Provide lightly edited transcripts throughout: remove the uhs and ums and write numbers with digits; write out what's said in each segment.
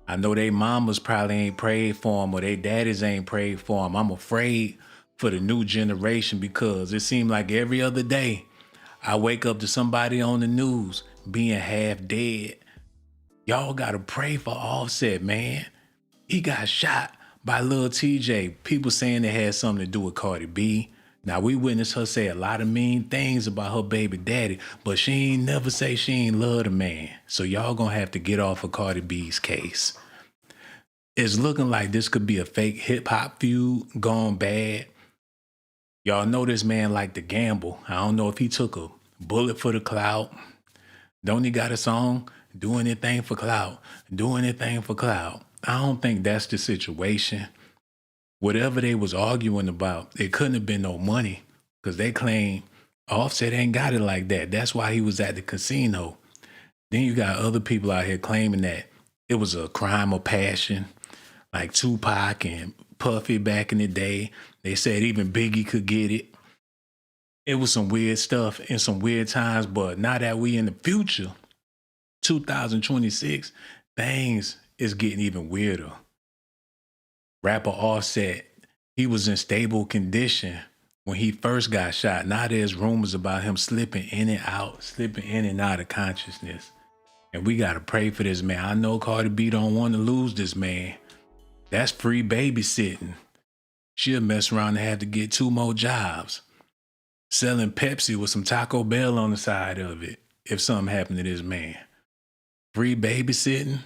I know they mamas probably ain't prayed for him or they daddies ain't prayed for him. I'm afraid for the new generation because it seems like every other day I wake up to somebody on the news being half dead. Y'all gotta pray for Offset, man. He got shot by Lil Tjay. People saying it had something to do with Cardi B. Now, we witnessed her say a lot of mean things about her baby daddy, but she ain't never say she ain't love the man. So y'all gonna have to get off of Cardi B's case. It's looking like this could be a fake hip-hop feud gone bad. Y'all know this man like to gamble. I don't know if he took a bullet for the clout. Don't he got a song? Do anything for clout. Do anything for clout. I don't think that's the situation. Whatever they was arguing about, it couldn't have been no money because they claim Offset ain't got it like that. That's why he was at the casino. Then you got other people out here claiming that it was a crime of passion, like Tupac and Puffy back in the day. They said even Biggie could get it. It was some weird stuff in some weird times, but now that we in the future, 2026, things is getting even weirder. Rapper Offset, he was in stable condition when he first got shot. Now there's rumors about him slipping in and out of consciousness. And we gotta pray for this man. I know Cardi B don't want to lose this man. That's free babysitting. She'll mess around and have to get 2 more jobs. Selling Pepsi with some Taco Bell on the side of it if something happened to this man. Free babysitting,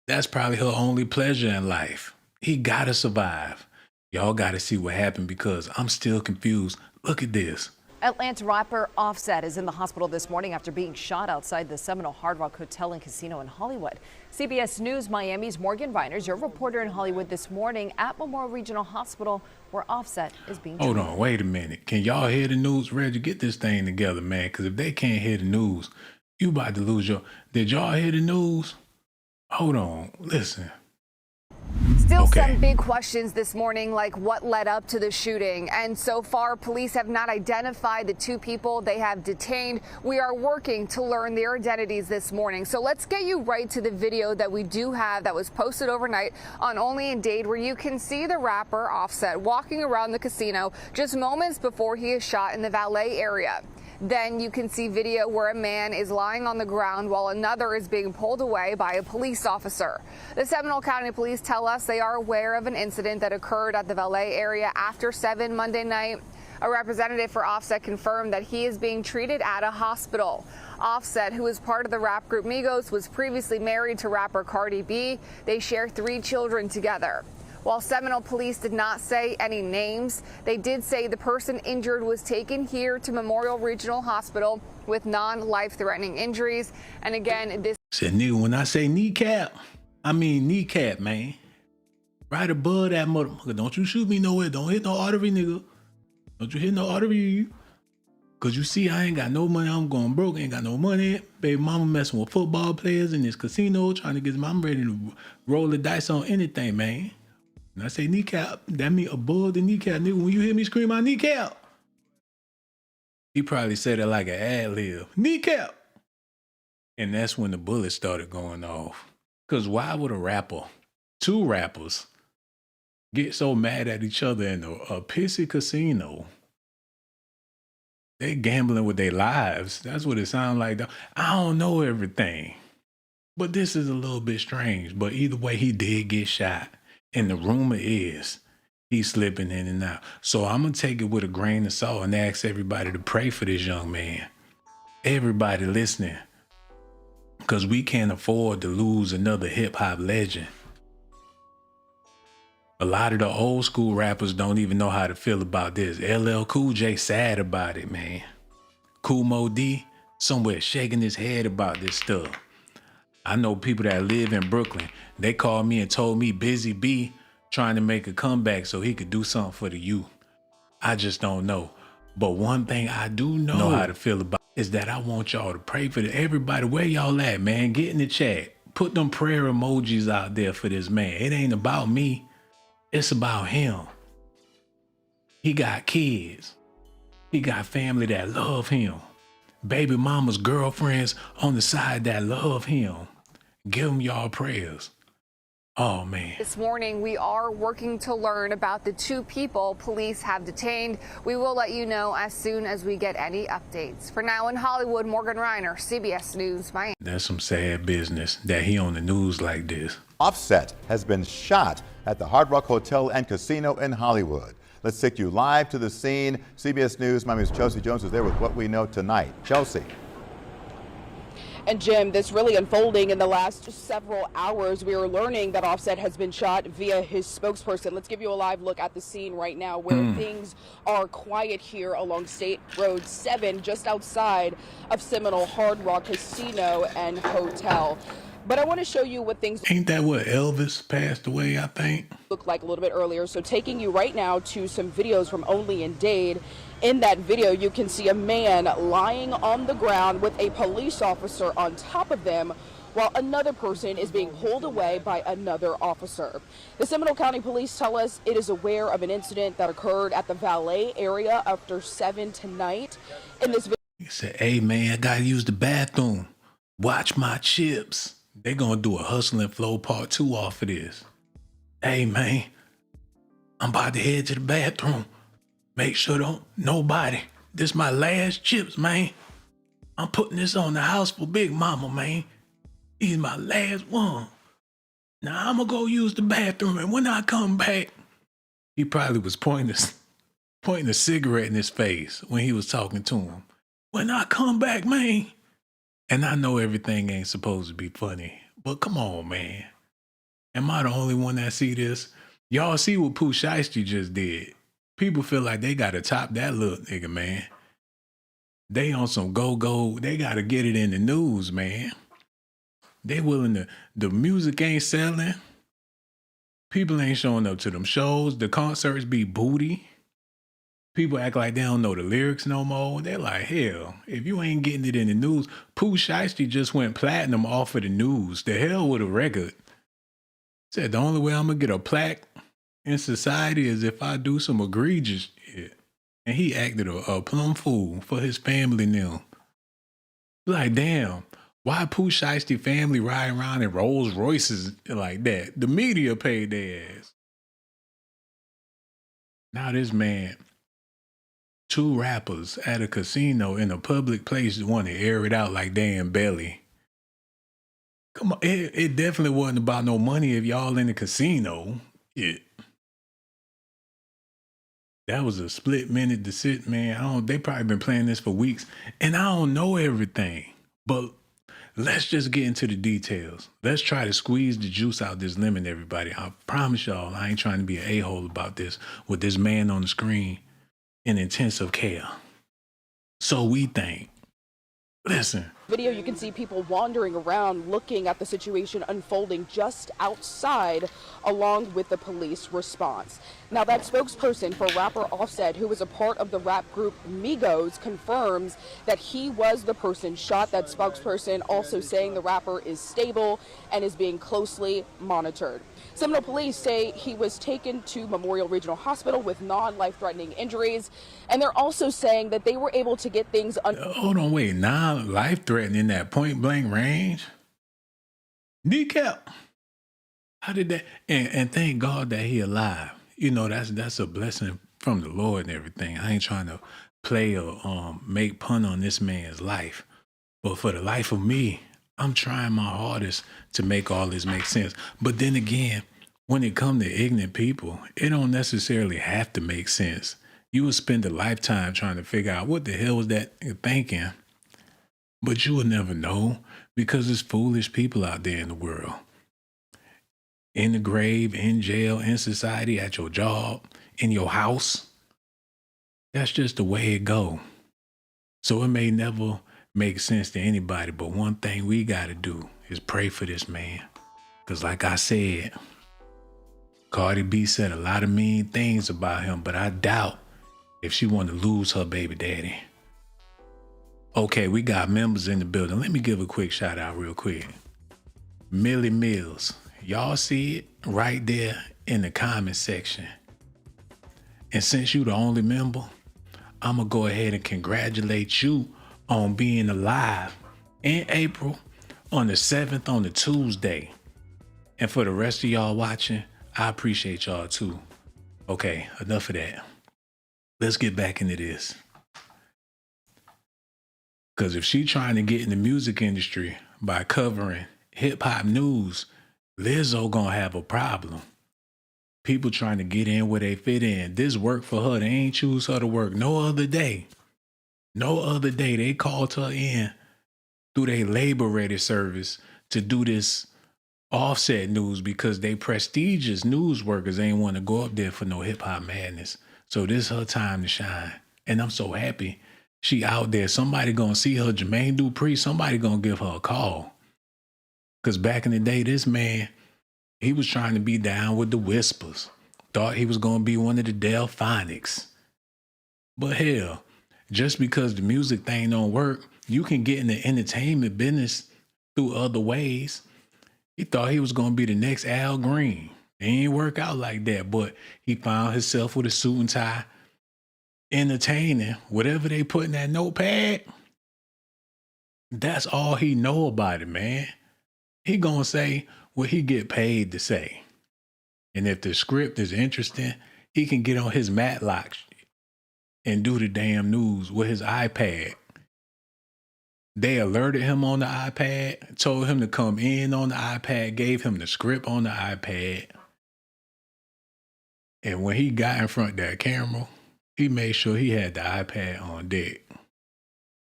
that's probably her only pleasure in life. He gotta survive. Y'all gotta see what happened because I'm still confused. Look at this. Atlanta rapper Offset is in the hospital this morning after being shot outside the Seminole Hard Rock Hotel and Casino in Hollywood. CBS News Miami's Morgan Viners, your reporter in Hollywood this morning at Memorial Regional Hospital where Offset is being treated. Hold on, wait a minute. Can y'all hear the news? Reggie, get this thing together, man, because if they can't hear the news, you about to lose your... Did y'all hear the news? Hold on, listen. Still some big questions this morning, like what led up to the shooting. And so far, police have not identified the 2 people they have detained. We are working to learn their identities this morning. So let's get you right to the video that we do have that was posted overnight on Only in Dade, where you can see the rapper Offset walking around the casino just moments before he is shot in the valet area. Then you can see video where a man is lying on the ground while another is being pulled away by a police officer. The Seminole County Police tell us they are aware of an incident that occurred at the valet area after 7 Monday night. A representative for Offset confirmed that he is being treated at a hospital. Offset, who is part of the rap group Migos, was previously married to rapper Cardi B. They share 3 children together. While Seminole police did not say any names, they did say the person injured was taken here to Memorial Regional Hospital with non-life-threatening injuries. And again, this... Said, nigga, when I say kneecap, I mean kneecap, man. Right above that motherfucker. Don't you shoot me nowhere. Don't hit no artery, nigga. Don't you hit no artery. Cause you see, I ain't got no money. I'm going broke. Ain't got no money. Baby mama messing with football players in this casino, trying to get... I'm ready to roll the dice on anything, man. When I say kneecap, that mean above the kneecap, nigga. When you hear me scream my kneecap, he probably said it like an ad-lib. Kneecap! And that's when the bullets started going off. Because why would a rapper, 2 rappers, get so mad at each other in a pissy casino? They gambling with their lives. That's what it sounds like. I don't know everything. But this is a little bit strange. But either way, he did get shot. And the rumor is he's slipping in and out. So I'm going to take it with a grain of salt and ask everybody to pray for this young man. Everybody listening. Because we can't afford to lose another hip-hop legend. A lot of the old school rappers don't even know how to feel about this. LL Cool J sad about it, man. Kool Moe Dee somewhere shaking his head about this stuff. I know people that live in Brooklyn. They called me and told me Busy B trying to make a comeback so he could do something for the youth. I just don't know. But one thing I do know how to feel about is that I want y'all to pray for everybody. Where y'all at, man? Get in the chat. Put them prayer emojis out there for this man. It ain't about me. It's about him. He got kids. He got family that love him. Baby mama's girlfriends on the side that love him. Give them y'all prayers. Oh, man. This morning, we are working to learn about the two people police have detained. We will let you know as soon as we get any updates. For now in Hollywood, Morgan Reiner, CBS News, Miami. That's some sad business that he on the news like this. Offset has been shot at the Hard Rock Hotel and Casino in Hollywood. Let's take you live to the scene. CBS News, Miami's Chelsea Jones is there with what we know tonight. Chelsea. And Jim, this really unfolding in the last several hours. We are learning that Offset has been shot via his spokesperson. Let's give you a live look at the scene right now where things are quiet here along State Road 7, just outside of Seminole Hard Rock Casino and Hotel. But I want to show you what things Ain't that what Elvis passed away, I think? look like a little bit earlier. So taking you right now to some videos from Only in Dade. In that video, you can see a man lying on the ground with a police officer on top of them, while another person is being pulled away by another officer. The Seminole County Police tell us it is aware of an incident that occurred at the valet area after 7 tonight. In this video, He said, hey, man, I got to use the bathroom. Watch my chips. They going to do a Hustle and Flow Part 2 off of this. Hey, man, I'm about to head to the bathroom. Make sure don't nobody. This my last chips, man. I'm putting this on the house for Big Mama, man. He's my last one. Now I'm gonna go use the bathroom, and when I come back, he probably was pointing a cigarette in his face when he was talking to him. When I come back, man. And I know everything ain't supposed to be funny, but come on, man. Am I the only one that see this? Y'all see what Pooh Shiesty just did. People feel like they got to top that little nigga, man. They on some go-go. They got to get it in the news, man. They willing to, the music ain't selling. People ain't showing up to them shows. The concerts be booty. People act like they don't know the lyrics no more. They're like, hell, if you ain't getting it in the news, Pooh Shiesty just went platinum off of the news. The hell with a record. Said the only way I'm going to get a plaque in society is if I do some egregious shit. And he acted a plumb fool for his family now. Like, damn, why Pooh Shiesty family riding around in Rolls Royces like that? The media paid their ass. Now this man, two rappers at a casino in a public place want to air it out like they in belly. Come on, it definitely wasn't about no money if y'all in the casino. That was a split minute to sit, man. They probably been playing this for weeks, and I don't know everything. But let's just get into the details. Let's try to squeeze the juice out this lemon, everybody. I promise y'all, I ain't trying to be an a-hole about this with this man on the screen in intensive care. So we think. Listen. video, you can see people wandering around looking at the situation unfolding just outside, along with the police response. Now, that spokesperson for rapper Offset, who was a part of the rap group Migos, confirms that he was the person shot. That spokesperson also saying the rapper is stable and is being closely monitored. Seminole police say he was taken to Memorial Regional Hospital with non-life-threatening injuries, and they're also saying that they were able to get things Hold on, wait, non-life-threatening at point-blank range? Kneecap. How did that? And thank God that he alive. You know, that's a blessing from the Lord and everything. I ain't trying to play or make pun on this man's life, but for the life of me, I'm trying my hardest to make all this make sense. But then again, when it comes to ignorant people, it don't necessarily have to make sense. You will spend a lifetime trying to figure out what the hell was that thinking, but you will never know because there's foolish people out there in the world. In the grave, in jail, in society, at your job, in your house. That's just the way it go. So it may never make sense to anybody, but one thing we got to do is pray for this man. Because like I said, Cardi B said a lot of mean things about him, but I doubt if she want to lose her baby daddy. Okay, we got members in the building. Let me give a quick shout out real quick. Millie Mills. Y'all see it right there in the comment section. And since you the only member, I'm going to go ahead and congratulate you on being alive in April on the 7th on the Tuesday. And for the rest of y'all watching, I appreciate y'all too. Okay, enough of that. Let's get back into this. Because if she trying to get in the music industry by covering hip-hop news, Lizzo gonna have a problem. People trying to get in where they fit in. This worked for her. They ain't choose her to work no other day. No other day. They called her in through their labor-ready service to do this Offset news because they prestigious news workers ain't want to go up there for no hip-hop madness. So this is her time to shine. And I'm so happy she out there. Somebody gonna see her, Jermaine Dupri. Somebody gonna give her a call. Because back in the day, this man, he was trying to be down with the Whispers. Thought he was gonna be one of the Delphonics. But hell, just because the music thing don't work, you can get in the entertainment business through other ways. He thought he was gonna be the next Al Green. It ain't work out like that, but he found himself with a suit and tie, entertaining whatever they put in that notepad. That's all he know about it, man. He gonna say what he get paid to say. And if the script is interesting, he can get on his Matlock and do the damn news with his iPad. They alerted him on the iPad, told him to come in on the iPad, gave him the script on the iPad. And when he got in front of that camera, he made sure he had the iPad on deck.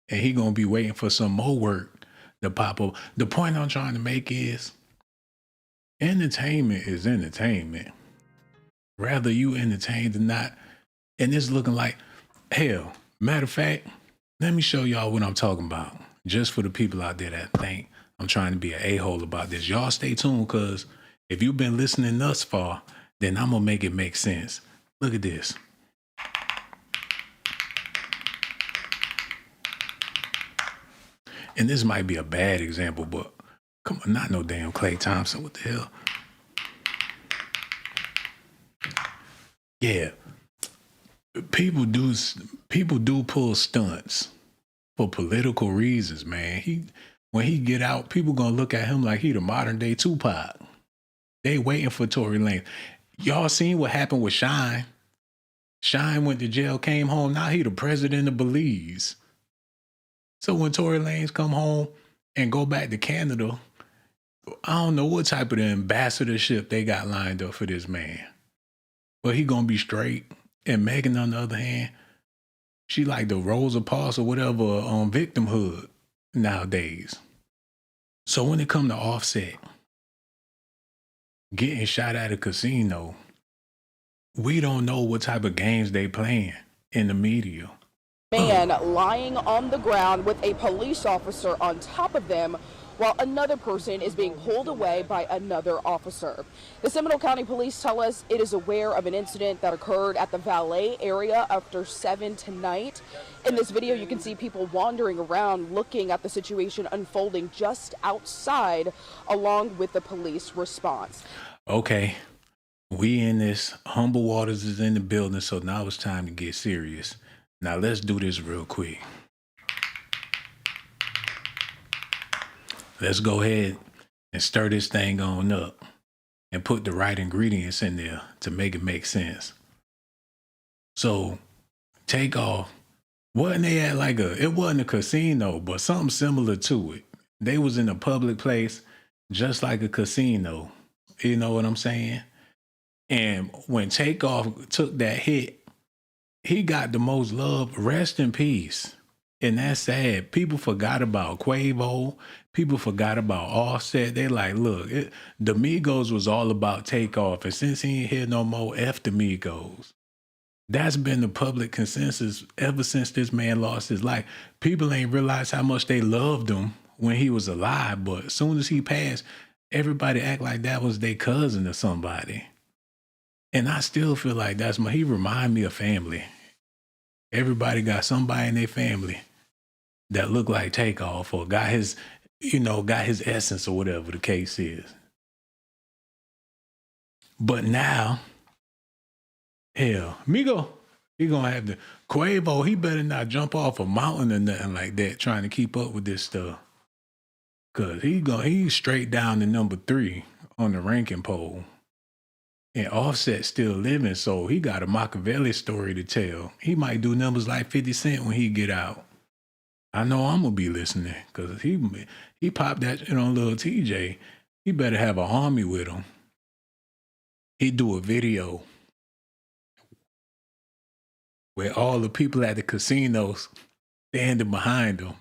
And he gonna be waiting for some more work to pop up. The point I'm trying to make is, entertainment is entertainment. Rather you entertained or not. And it's looking like, hell, matter of fact, let me show y'all what I'm talking about. Just for the people out there that think I'm trying to be an a-hole about this. Y'all stay tuned, because if you've been listening thus far, then I'm gonna make it make sense. Look at this. And this might be a bad example, but come on, not no damn Klay Thompson. What the hell? Yeah. People do pull stunts for political reasons, man. When he get out, people gonna look at him like he the modern day Tupac. They waiting for Tory Lanez. Y'all seen what happened with Shine? Shine went to jail, came home. Now he the president of Belize. So when Tory Lanez come home and go back to Canada, I don't know what type of ambassadorship they got lined up for this man. But he gonna be straight. And Megan, on the other hand, she like the Rosa Parks or whatever on victimhood nowadays. So when it come to Offset getting shot at a casino, we don't know what type of games they playing in the media. Man lying on the ground with a police officer on top of them, while another person is being pulled away by another officer. The Seminole County Police tell us it is aware of an incident that occurred at the valet area after 7 tonight. In this video, you can see people wandering around looking at the situation unfolding just outside, along with the police response. Okay, we in this. Humble Waters is in the building, so now it's time to get serious. Now let's do this real quick. Let's go ahead and stir this thing on up and put the right ingredients in there to make it make sense. So Takeoff, wasn't they at like it wasn't a casino, but something similar to it. They was in a public place just like a casino. You know what I'm saying? And when Takeoff took that hit, he got the most love. Rest in peace. And that's sad. People forgot about Quavo. People forgot about Offset. They like, look, the Migos was all about Takeoff. And since he ain't here no more, F the Migos. That's been the public consensus ever since this man lost his life. People ain't realized how much they loved him when he was alive. But as soon as he passed, everybody act like that was their cousin or somebody. And I still feel like he remind me of family. Everybody got somebody in their family that look like Takeoff or got his essence or whatever the case is. But now, hell, Migo, he gonna have to, Quavo, he better not jump off a mountain or nothing like that trying to keep up with this stuff. Cause he's straight down to number 3 on the ranking poll. And Offset still living, so he got a Machiavelli story to tell. He might do numbers like 50 Cent when he get out. I know I'm gonna be listening, because he popped that shit on Lil Tjay. He better have an army with him. He do a video where all the people at the casinos standing behind him,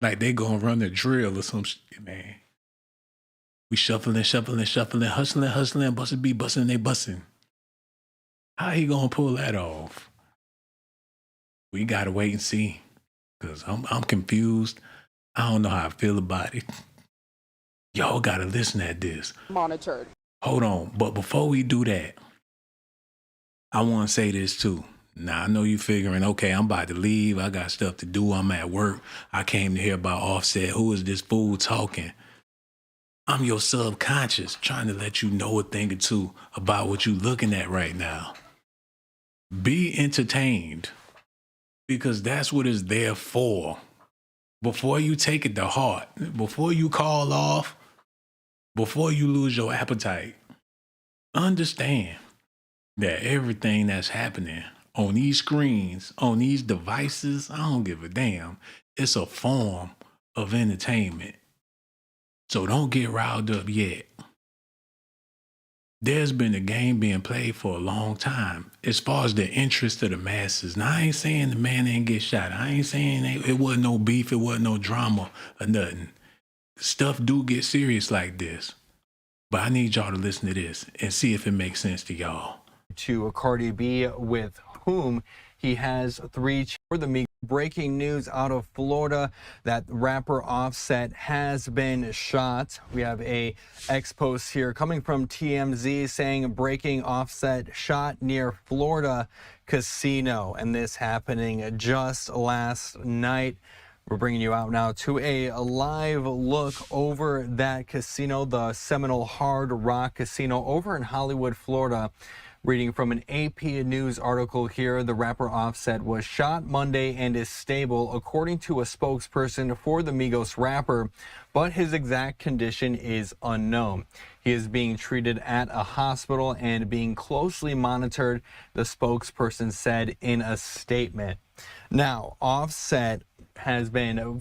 like they gonna run a drill or some shit, man. We shuffling, hustling, busting, they busting. How he gonna pull that off? We gotta wait and see, because I'm confused. I don't know how I feel about it. Y'all gotta listen at this. Monitored. Hold on, but before we do that, I want to say this too. Now, I know you figuring, okay, I'm about to leave. I got stuff to do. I'm at work. I came to hear about Offset. Who is this fool talking? I'm your subconscious trying to let you know a thing or two about what you're looking at right now. Be entertained, because that's what it's there for. Before you take it to heart, before you call off, before you lose your appetite, understand that everything that's happening on these screens, on these devices, I don't give a damn. It's a form of entertainment. So don't get riled up yet. There's been a game being played for a long time as far as the interest of the masses. Now, I ain't saying the man didn't get shot. I ain't saying it wasn't no beef, it wasn't no drama or nothing. Stuff do get serious like this. But I need y'all to listen to this and see if it makes sense to y'all. To Cardi B, with whom he has 3 children. The Migos. Breaking news out of Florida that rapper Offset has been shot. We have a post here coming from TMZ saying breaking Offset shot near Florida casino, and this happening just last night. We're bringing you out now to a live look over that casino, the Seminole Hard Rock Casino over in Hollywood, Florida. Reading from an AP News article here, the rapper Offset was shot Monday and is stable, according to a spokesperson for the Migos rapper, but his exact condition is unknown. He is being treated at a hospital and being closely monitored, the spokesperson said in a statement. Now, Offset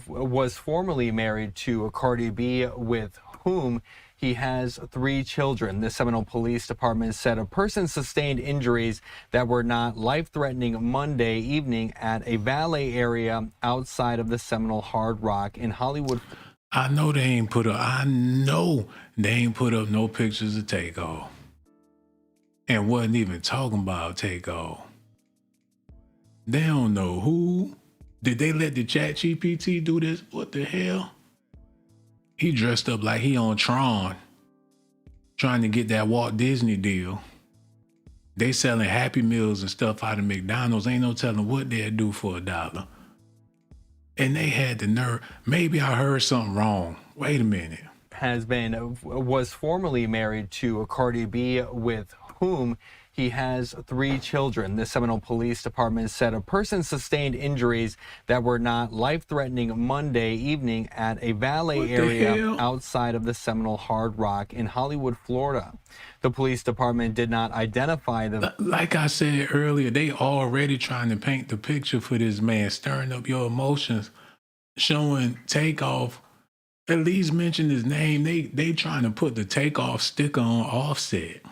was formerly married to Cardi B, with whom he has 3 children. The Seminole Police Department said a person sustained injuries that were not life-threatening Monday evening at a valet area outside of the Seminole Hard Rock in Hollywood. I know they ain't put up no pictures of Takeoff. And wasn't even talking about Takeoff. They don't know who. Did they let the ChatGPT do this? What the hell? He dressed up like he on Tron, trying to get that Walt Disney deal. They selling Happy Meals and stuff out of McDonald's. Ain't no telling what they'll do for $1. And they had the nerve. Maybe I heard something wrong. Wait a minute. Was formerly married to Cardi B, with whom he has 3 children. The Seminole Police Department said a person sustained injuries that were not life-threatening Monday evening at a valet area outside of the Seminole Hard Rock in Hollywood, Florida. The police department did not identify the... Like I said earlier, they already trying to paint the picture for this man, stirring up your emotions, showing Takeoff. At least mention his name. They trying to put the Takeoff sticker on Offset.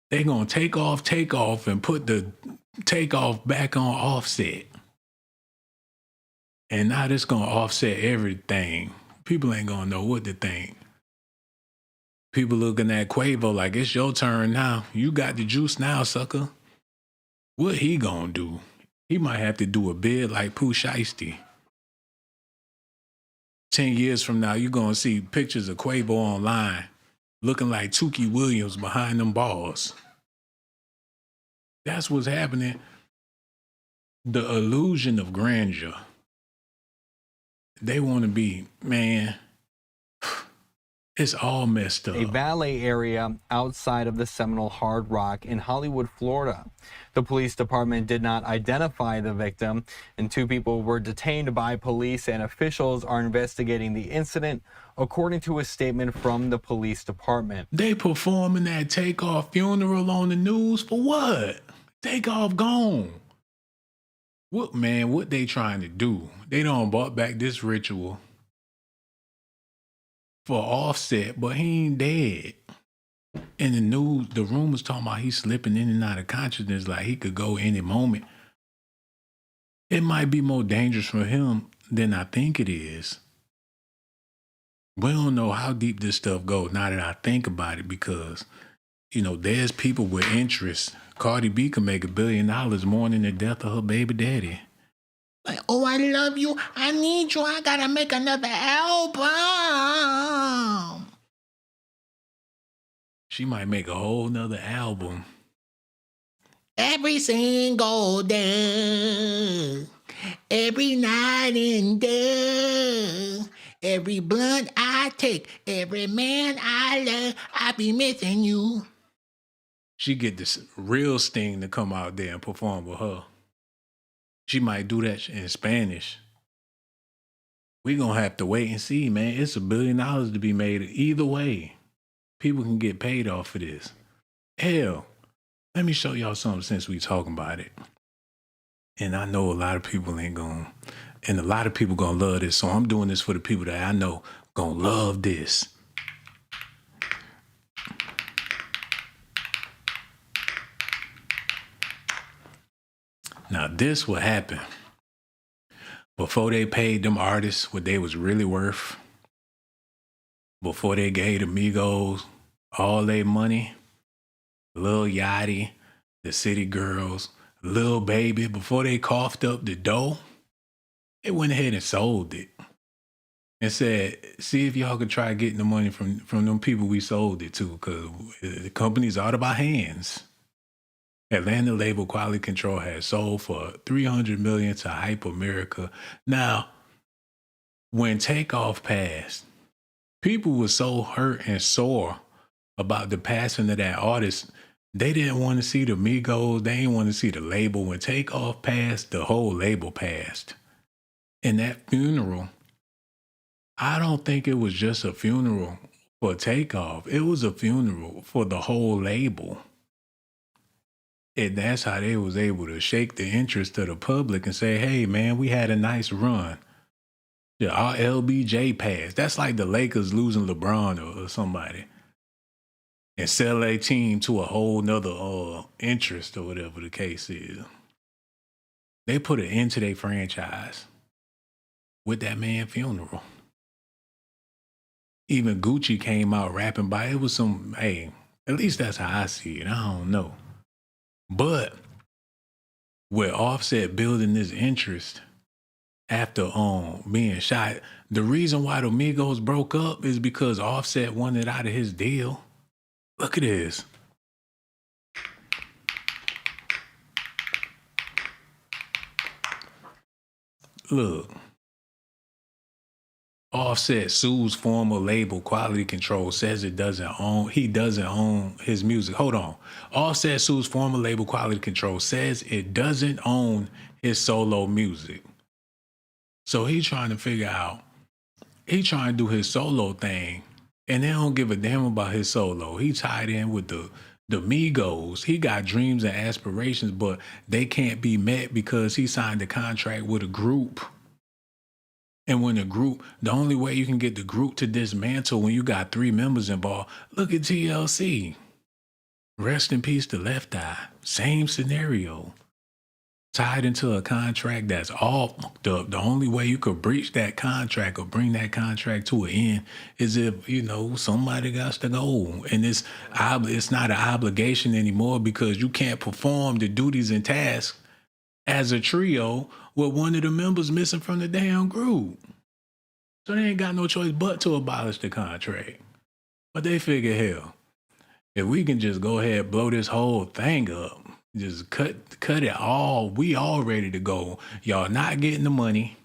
They gonna take off and put the Takeoff back on Offset. And now this gonna offset everything. People ain't gonna know what to think. People looking at Quavo like, it's your turn now. You got the juice now, sucker. What he gonna do? He might have to do a bid like Pooh Shiesty. 10 years from now, you're gonna see pictures of Quavo online looking like Tukey Williams behind them bars. That's what's happening. The illusion of grandeur. They want to be, man, it's all messed up. A valet area outside of the Seminole Hard Rock in Hollywood, Florida. The police department did not identify the victim, and 2 people were detained by police, and officials are investigating the incident. according to a statement from the police department. They performing that Takeoff funeral on the news for what? Takeoff gone. What, man, what they trying to do? They done brought back this ritual for Offset, but he ain't dead. In the news, the rumors talking about he's slipping in and out of consciousness like he could go any moment. It might be more dangerous for him than I think it is. We don't know how deep this stuff goes now that I think about it because, you know, there's people with interest. Cardi B can make $1 billion mourning the death of her baby daddy. Like, oh, I love you. I need you. I gotta make another album. She might make a whole nother album. Every single day, every night and day, every blunt I take, every man I love, I be missing you. She get this real Sting to come out there and perform with her. She might do that in Spanish. We gonna have to wait and see, man. It's $1 billion to be made either way. People can get paid off for this. Hell, let me show y'all something since we talking about it. And I know a lot of people ain't gonna, and a lot of people gonna love this. So I'm doing this for the people that I know gonna love this. Now this what happened. Before they paid them artists what they was really worth, before they gave the Migos all their money, Lil Yachty, the City Girls, Lil Baby, before they coughed up the dough, they went ahead and sold it. And said, see if y'all could try getting the money from them people we sold it to, because the company's out of our hands. Atlanta label Quality Control has sold for $300 million to Hype America. Now, when Takeoff passed, people were so hurt and sore about the passing of that artist. They didn't want to see the Migos. They didn't want to see the label. When Takeoff passed, the whole label passed. And that funeral, I don't think it was just a funeral for Takeoff. It was a funeral for the whole label. And that's how they was able to shake the interest of the public and say, hey, man, we had a nice run. Yeah, our LBJ passed. That's like the Lakers losing LeBron or somebody. And sell a team to a whole nother interest or whatever the case is. They put an end to their franchise with that man's funeral. Even Gucci came out rapping by it was some, hey, at least that's how I see it. I don't know. But with Offset building this interest after being shot, the reason why the Migos broke up is because Offset wanted out of his deal. Look at this. Look. Offset sues former label Quality Control, says he doesn't own his music. Hold on. Offset sues former label Quality Control, says it doesn't own his solo music. So he trying to figure out, he trying to do his solo thing, and they don't give a damn about his solo. He tied in with the Migos. He got dreams and aspirations, but they can't be met because he signed a contract with a group. And when the only way you can get the group to dismantle when you got 3 members involved, look at TLC. Rest in peace to Left Eye. Same scenario. Tied into a contract that's all fucked up. The only way you could breach that contract or bring that contract to an end is if, somebody got to go. And it's not an obligation anymore because you can't perform the duties and tasks as a trio with one of the members missing from the damn group. So they ain't got no choice but to abolish the contract. But they figure, hell, if we can just go ahead and blow this whole thing up, just cut it all, we all ready to go. Y'all not getting the money.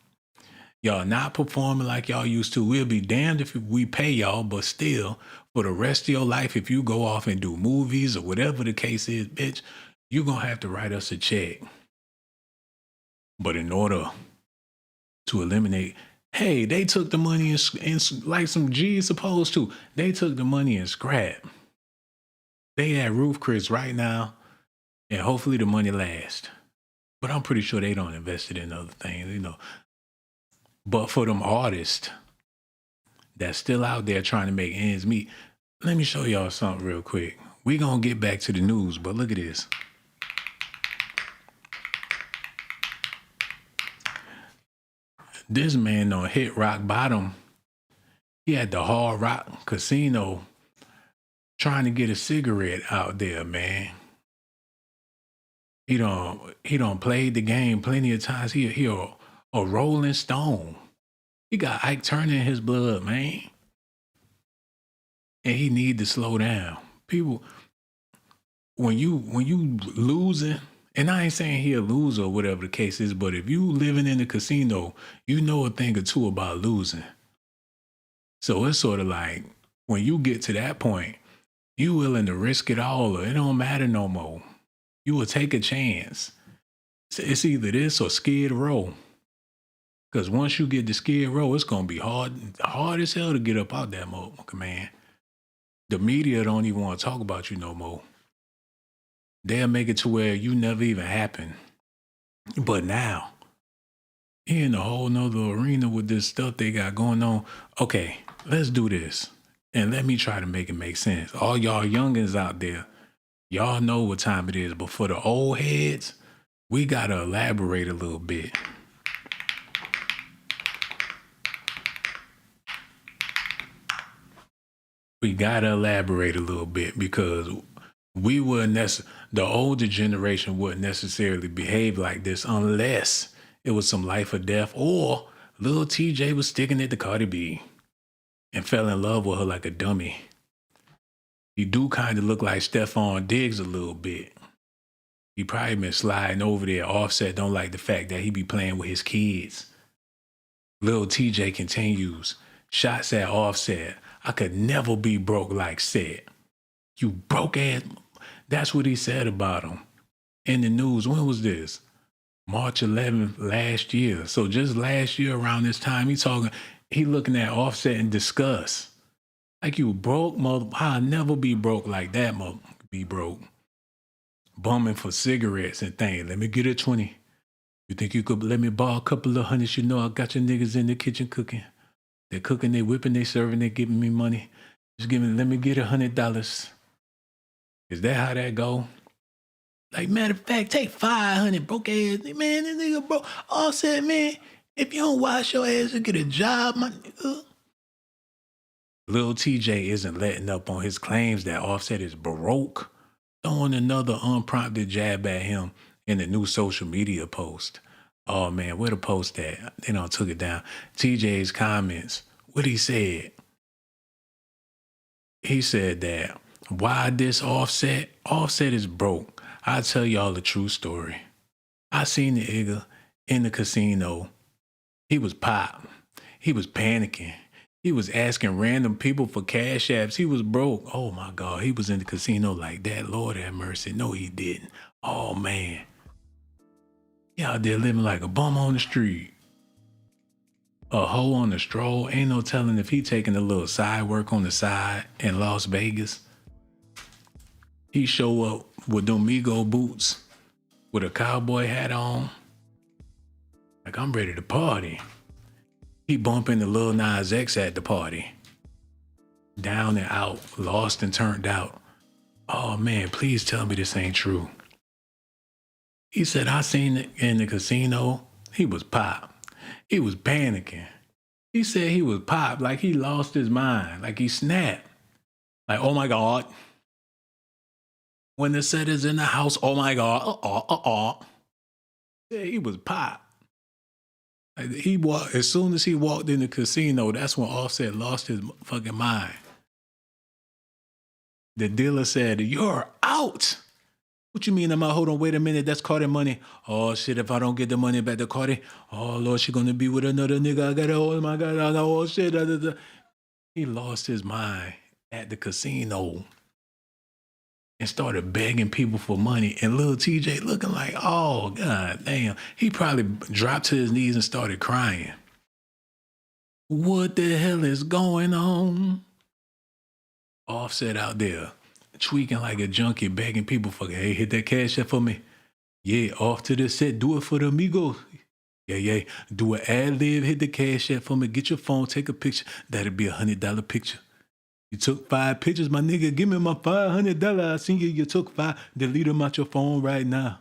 Y'all not performing like y'all used to. We'll be damned if we pay y'all, but still, for the rest of your life, if you go off and do movies or whatever the case is, bitch, you're going to have to write us a check. But in order to eliminate Hey, they took the money and like some G's supposed to. They took the money and scrap. They at Roof Chris right now, and hopefully the money lasts. But I'm pretty sure they don't invest it in other things, you know. But for them artists that's still out there trying to make ends meet, let me show y'all something real quick. We gonna get back to the news, but look at this. This man done hit rock bottom. He had the Hard Rock Casino trying to get a cigarette out there, man. He done played the game plenty of times. He a Rolling Stone. He got Ike Turner in his blood, man. And he need to slow down. People, when you losing, and I ain't saying he a loser or whatever the case is, but if you living in the casino, you know a thing or two about losing. So it's sort of like when you get to that point, you willing to risk it all, or it don't matter no more. You will take a chance. It's either this or Skid Row. Because once you get to Skid Row, it's going to be hard as hell to get up out that motherfucker, man. The media don't even want to talk about you no more. They'll make it to where you never even happen. But now, you're in a whole nother arena with this stuff they got going on. Okay, let's do this. And let me try to make it make sense. All y'all youngins out there, y'all know what time it is. But for the old heads, we got to elaborate a little bit. We got to elaborate a little bit because we wouldn't the older generation wouldn't necessarily behave like this unless it was some life or death or Lil Tjay was sticking it to Cardi B and fell in love with her like a dummy. He do kind of look like Stephon Diggs a little bit. He probably been sliding over there. Offset don't like the fact that he be playing with his kids. Lil Tjay continues. Shots at Offset. I could never be broke like S.A.T. You broke ass. That's what he said about him in the news. When was this? March 11th last year. So just last year around this time, he looking at Offset in disgust. Like you broke, mother. I'll never be broke like that, mother. Be broke. Bumming for cigarettes and things. Let me get a 20. You think you could let me borrow a couple of hundreds? You know I got your niggas in the kitchen cooking. They're cooking, they whipping, they serving, they giving me money. Let me get $100. Is that how that go? Like, matter of fact, take 500, broke ass. Man, this nigga broke. Offset, man, if you don't wash your ass and get a job, my nigga. Lil Tjay isn't letting up on his claims that Offset is broke, throwing another unprompted jab at him in the new social media post. Oh man, where the post at? They done took it down. TJ's comments, what he said. He said that, why this Offset? Offset is broke. I'll tell y'all the true story. I seen the nigga in the casino. He was pop. He was panicking. He was asking random people for cash apps. He was broke. Oh my God, he was in the casino like that. Lord have mercy. No, he didn't. Oh man. He out there living like a bum on the street. A hoe on the stroll. Ain't no telling if he taking a little side work on the side in Las Vegas. He show up with them Migos boots with a cowboy hat on. Like, I'm ready to party. He bumping the Lil Nas X at the party. Down and out, lost and turned out. Oh man, please tell me this ain't true. He said, I seen it in the casino. He was pop. He was panicking. He said he was pop, like he lost his mind, like he snapped. Like, oh my God. When the set is in the house, oh my God. Yeah, he was pop. Like as soon as he walked in the casino, that's when Offset lost his fucking mind. The dealer said, you're out. What you mean, hold on, wait a minute, that's Cardi money. Oh shit, if I don't get the money back to Cardi, oh Lord, she gonna be with another nigga. I got oh my God, oh shit. He lost his mind at the casino and started begging people for money. And Lil Tjay looking like, oh God damn. He probably dropped to his knees and started crying. What the hell is going on? Offset out there, tweaking like a junkie, begging people for, hey, hit that cash app for me. Yeah, off to the set, do it for the Migos. Yeah, do an ad lib, hit the cash app for me, get your phone, take a picture. That'll be $100 picture. You took 5 pictures, my nigga, give me my $500. I seen you took 5, delete them out your phone right now.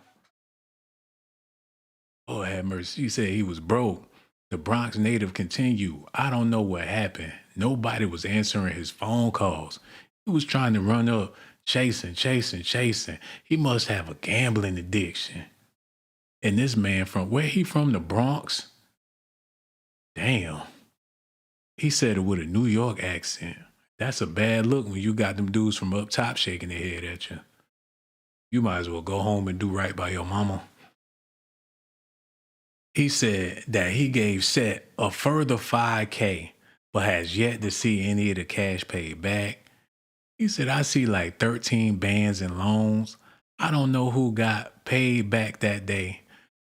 Oh, have mercy. He said he was broke. The Bronx native continued. I don't know what happened. Nobody was answering his phone calls. He was trying to run up, chasing. He must have a gambling addiction. And this man where he from, the Bronx? Damn. He said it with a New York accent. That's a bad look when you got them dudes from up top shaking their head at you. You might as well go home and do right by your mama. He said that he gave S.A.T a further $5K, but has yet to see any of the cash paid back. He said, I see like 13 bans and loans. I don't know who got paid back that day.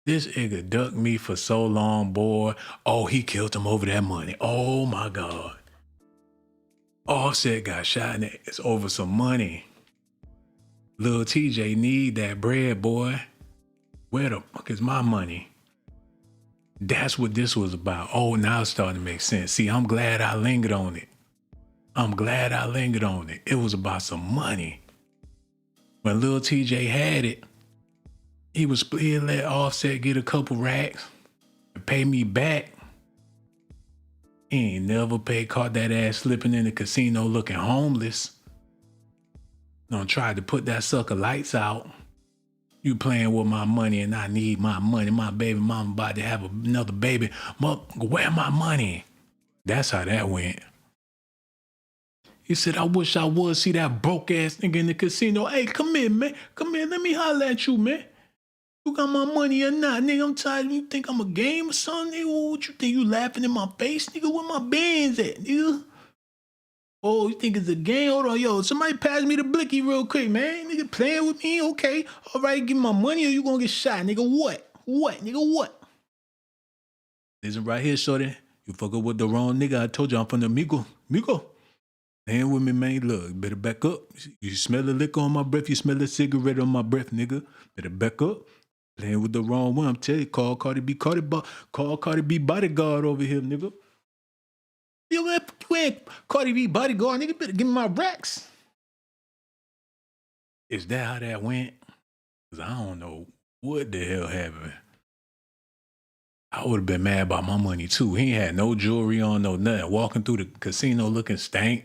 This nigga ducked me for so long, boy. Oh, he killed him over that money. Oh my God. Offset got shot and it's over some money. Lil Tjay need that bread, boy. Where the fuck is my money? That's what this was about. Oh, now it's starting to make sense. See, I'm glad I lingered on it. It was about some money. When Lil Tjay had it, he let Offset get a couple racks and pay me back. He ain't never caught that ass slipping in the casino looking homeless. Done tried to put that sucker lights out. You playing with my money and I need my money. My baby mama about to have another baby. Where my money? That's how that went. He said, I wish I would see that broke ass nigga in the casino. Hey, come here, man. Come here. Let me holler at you, man. You got my money or not, nigga? I'm tired. You think I'm a game or something, nigga? What you think? You laughing in my face, nigga? Where my bands at, nigga? Oh, you think it's a game? Hold on, yo. Somebody pass me the blicky real quick, man. Nigga playing with me? Okay. All right, give me my money or you gonna get shot, nigga. What? Nigga, what? Listen right here, shorty. You fuck up with the wrong nigga. I told you I'm from the Migos. Playing with me, man. Look, better back up. You smell the liquor on my breath. You smell the cigarette on my breath, nigga. Better back up. Playing with the wrong one. I'm telling you, call Cardi B. Call Cardi B bodyguard over here, nigga. You ain't Cardi B bodyguard, nigga. Better give me my racks. Is that how that went? Because I don't know what the hell happened. I would have been mad about my money too. He ain't had no jewelry on, no nothing. Walking through the casino looking stank.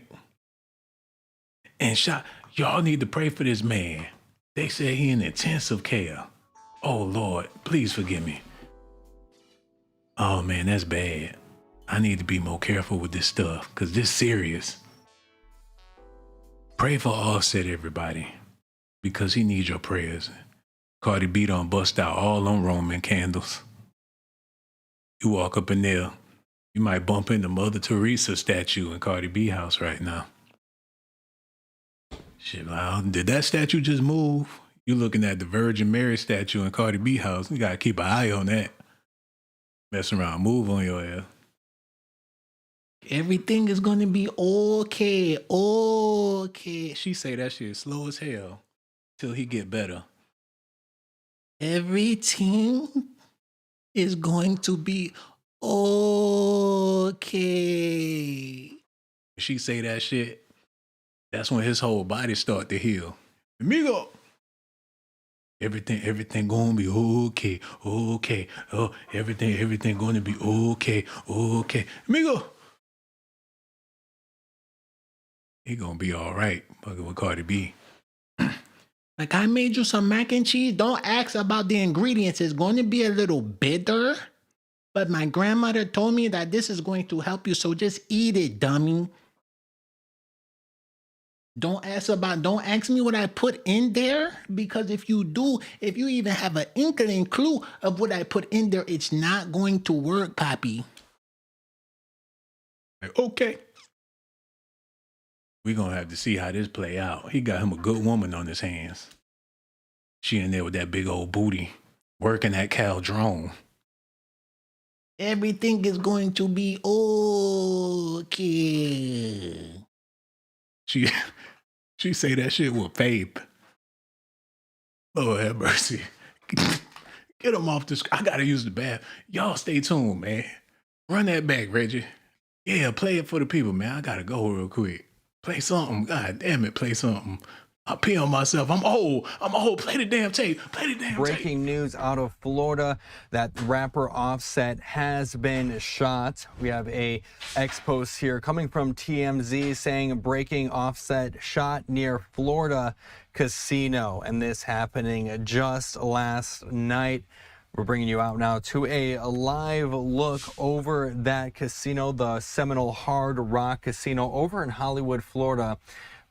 And shot. Y'all need to pray for this man. They say he in intensive care. Oh Lord, please forgive me. Oh man, that's bad. I need to be more careful with this stuff because this serious. Pray for Offset, everybody, because he needs your prayers. Cardi B done bust out all them Roman candles. You walk up in there, you might bump into Mother Teresa statue in Cardi B house right now. Shit, wow, did that statue just move? You looking at the Virgin Mary statue in Cardi B house. You gotta keep an eye on that. Messing around, move on your ass. Everything is gonna be okay. She say that shit slow as hell till he get better. Everything is going to be okay. She say that shit, that's when his whole body start to heal. Amigo. Everything gonna be okay. Oh, everything gonna be okay. Amigo. He gonna be all right, fucking with Cardi B. Like, I made you some mac and cheese. Don't ask about the ingredients. It's going to be a little bitter. But my grandmother told me that this is going to help you, so just eat it, dummy. Don't ask me what I put in there, because if you even have an inkling clue of what I put in there, it's not going to work, Poppy. Like, okay. We're going to have to see how this play out. He got him a good woman on his hands. She in there with that big old booty, working that Cal drone. Everything is going to be okay. She she say that shit with faith. Lord have mercy. Get them off the I gotta use the bath. Y'all stay tuned, man. Run that back, Reggie. Yeah, play it for the people, man. I gotta go real quick. Play something. God damn it, play something. I pee on myself. I'm old. Play the damn tape. Play the damn tape. Breaking news out of Florida that rapper Offset has been shot. We have a post here coming from TMZ saying breaking Offset shot near Florida casino, and this happening just last night. We're bringing you out now to a live look over that casino, the Seminole Hard Rock Casino over in Hollywood, Florida.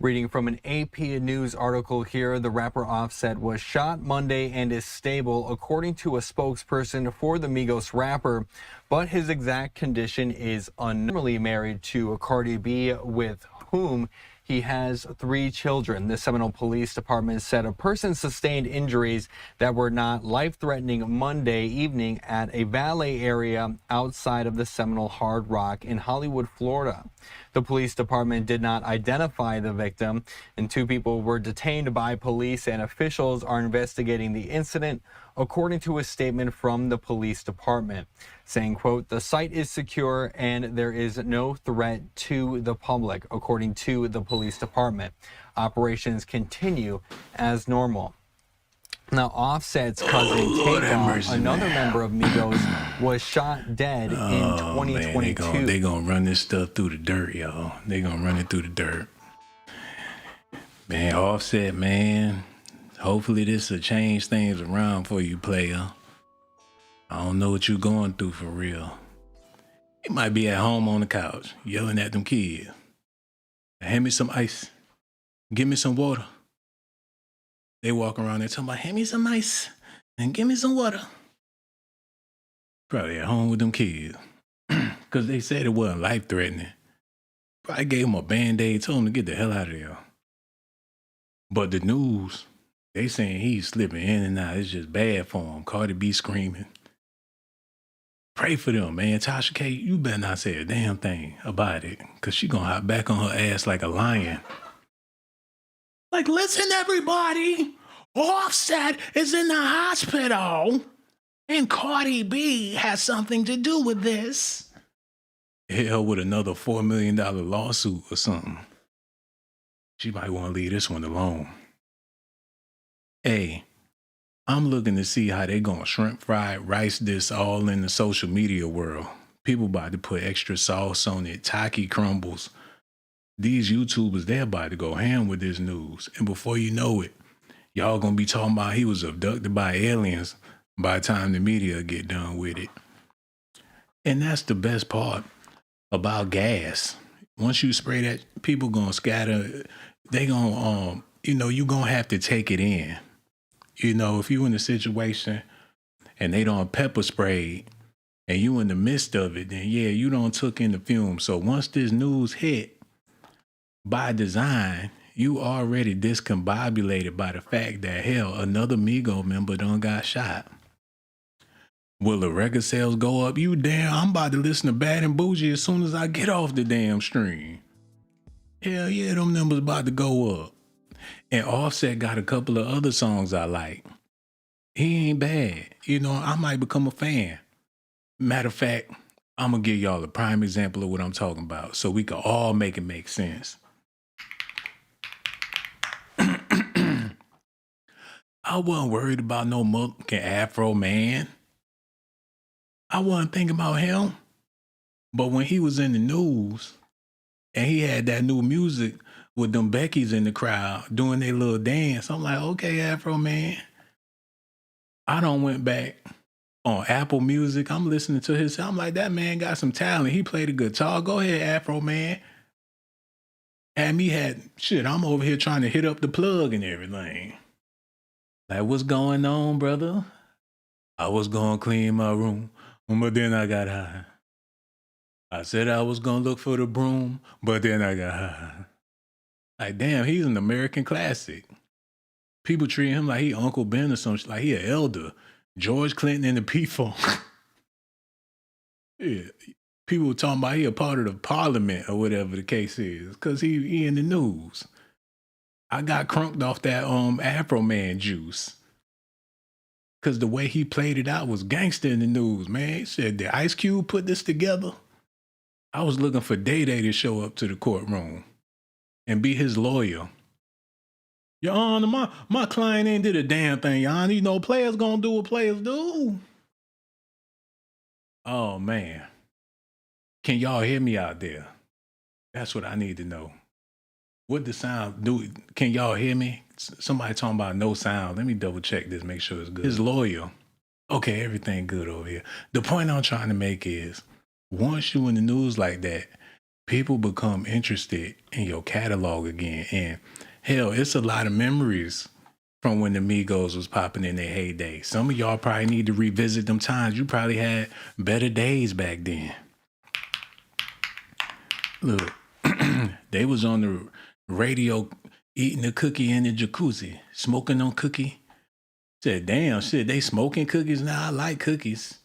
Reading from an AP News article here, the rapper Offset was shot Monday and is stable, according to a spokesperson for the Migos rapper, but his exact condition is unknown. Married to Cardi B, with whom he has 3 children. The Seminole Police Department said a person sustained injuries that were not life-threatening Monday evening at a valet area outside of the Seminole Hard Rock in Hollywood, Florida. The police department did not identify the victim, and 2 people were detained by police, and officials are investigating the incident, according to a statement from the police department, saying, quote, "The site is secure and there is no threat to the public," according to the police department. Operations continue as normal. Now, Offset's cousin, Takeoff, another member of Migos, was shot dead in 2022. Man, they gonna run this stuff through the dirt, y'all. They gonna run it through the dirt. Man, Offset, man. Hopefully this will change things around for you, player. I don't know what you're going through for real. You might be at home on the couch, yelling at them kids. Hand me some ice. Give me some water. They walk around there talking about, hand me some ice and give me some water. Probably at home with them kids. Because they said it wasn't life-threatening. Probably gave them a Band-Aid, told them to get the hell out of there. But the news, they saying he's slipping in and out. It's just bad for him. Cardi B screaming. Pray for them, man. Tasha K, you better not say a damn thing about it, because she going to hop back on her ass like a lion. Like, listen, everybody. Offset is in the hospital, and Cardi B has something to do with this. Hell, with another $4 million lawsuit or something. She might want to leave this one alone. Hey, I'm looking to see how they gonna shrimp fried rice this all in the social media world. People about to put extra sauce on it, Taki crumbles. These YouTubers, they're about to go ham with this news. And before you know it, y'all gonna be talking about he was abducted by aliens by the time the media get done with it. And that's the best part about gas. Once you spray that, people gonna scatter. They gonna, you gonna have to take it in. If you in a situation and they don't pepper spray and you in the midst of it, then yeah, you don't took in the fumes. So once this news hit, by design, you already discombobulated by the fact that, hell, another Migo member done got shot. Will the record sales go up? You damn, I'm about to listen to Bad and Bougie as soon as I get off the damn stream. Hell yeah, them numbers about to go up. And Offset got a couple of other songs I like. He ain't bad. I might become a fan. Matter of fact, I'm going to give y'all a prime example of what I'm talking about so we can all make it make sense. I wasn't worried about no motherfucking Afro man. I wasn't thinking about him. But when he was in the news and he had that new music with them Beckies in the crowd doing their little dance, I'm like, okay, Afro man. I done went back on Apple Music. I'm listening to his. I'm like, that man got some talent. He played a guitar. Go ahead, Afro man. I'm over here trying to hit up the plug and everything. Like, what's going on, brother? I was going to clean my room, but then I got high. I said I was going to look for the broom, but then I got high. Like, damn, he's an American classic. People treat him like he Uncle Ben or something, like he an elder. George Clinton in the P-Funk. Yeah. People were talking about he a part of the parliament or whatever the case is, because he in the news. I got crunked off that Afro Man juice. Cause the way he played it out was gangster in the news, man. He said, did Ice Cube put this together? I was looking for Day Day to show up to the courtroom and be his lawyer. Your Honor, my client ain't did a damn thing, Your Honor. You know, players gonna do what players do. Oh, man. Can y'all hear me out there? That's what I need to know. What the sound do? Can y'all hear me? Somebody talking about no sound. Let me double check this, make sure it's good. His lawyer. Okay, everything good over here. The point I'm trying to make is, once you in the news like that, people become interested in your catalog again. And hell, it's a lot of memories from when the Migos was popping in their heyday. Some of y'all probably need to revisit them times. You probably had better days back then. Look, they was on the radio eating a cookie in the jacuzzi, smoking on cookie. Said, damn, shit, they smoking cookies now? I like cookies.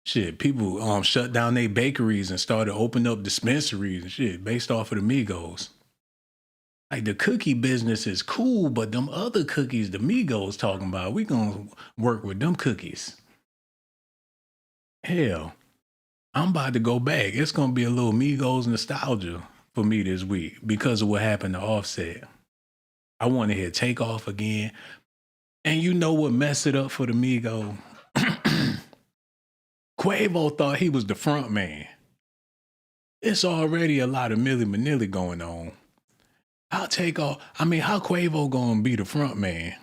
Shit, people shut down their bakeries and started opening up dispensaries and shit based off of the Migos. Like, the cookie business is cool, but them other cookies the Migos talking about, we gonna work with them cookies. Hell, I'm about to go back. It's gonna be a little Migos nostalgia for me this week because of what happened to Offset. I want to hear Takeoff again. And you know what messed it up for the Migos? Quavo thought he was the front man. It's already a lot of Milli Vanilli going on. How Quavo gonna be the front man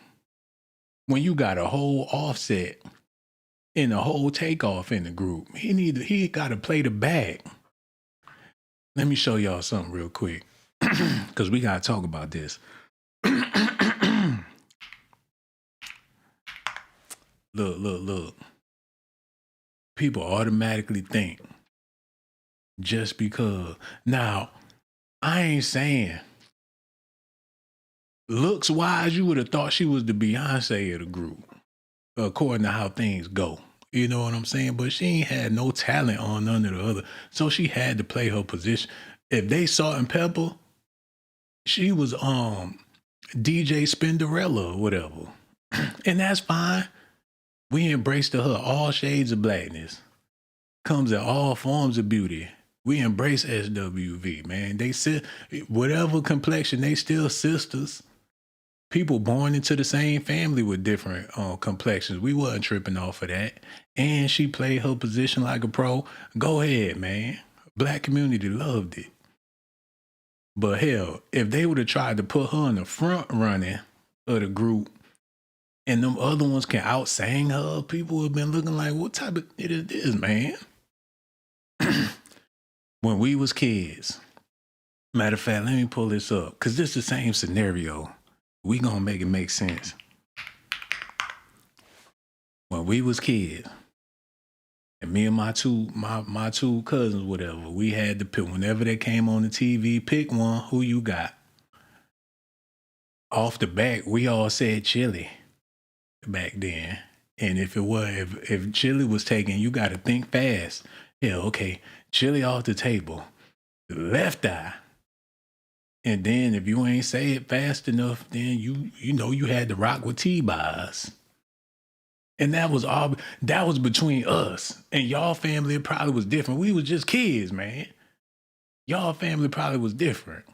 when you got a whole Offset and a whole Takeoff in the group? He gotta play the bag. Let me show y'all something real quick, because we gotta talk about this. Look. People automatically think just because. Now, I ain't saying looks wise, you would have thought she was the Beyonce of the group, according to how things go. You know what I'm saying? But she ain't had no talent on none of the other. So she had to play her position. If they Salt and Pepper, she was DJ Spinderella or whatever. And that's fine. We embraced her all shades of blackness. Comes in all forms of beauty. We embrace SWV, man. They whatever complexion, they still sisters. People born into the same family with different complexions. We wasn't tripping off of that. And she played her position like a pro. Go ahead, man. Black community loved it. But hell, if they would have tried to put her in the front running of the group, and them other ones can out-sang her, people would have been looking like, what type of it is this, man? When we was kids. Matter of fact, let me pull this up, because this is the same scenario. We gonna make it make sense. When we was kids, and me and my two cousins, whatever, we had to pick, whenever they came on the TV, pick one, who you got. Off the back, we all said Chili back then. And if Chili was taken, you got to think fast. Yeah, okay, Chili off the table, left eye. And then if you ain't say it fast enough, then you know you had to rock with T-Boz. And that was between us. And y'all family probably was different. We was just kids, man. Y'all family probably was different.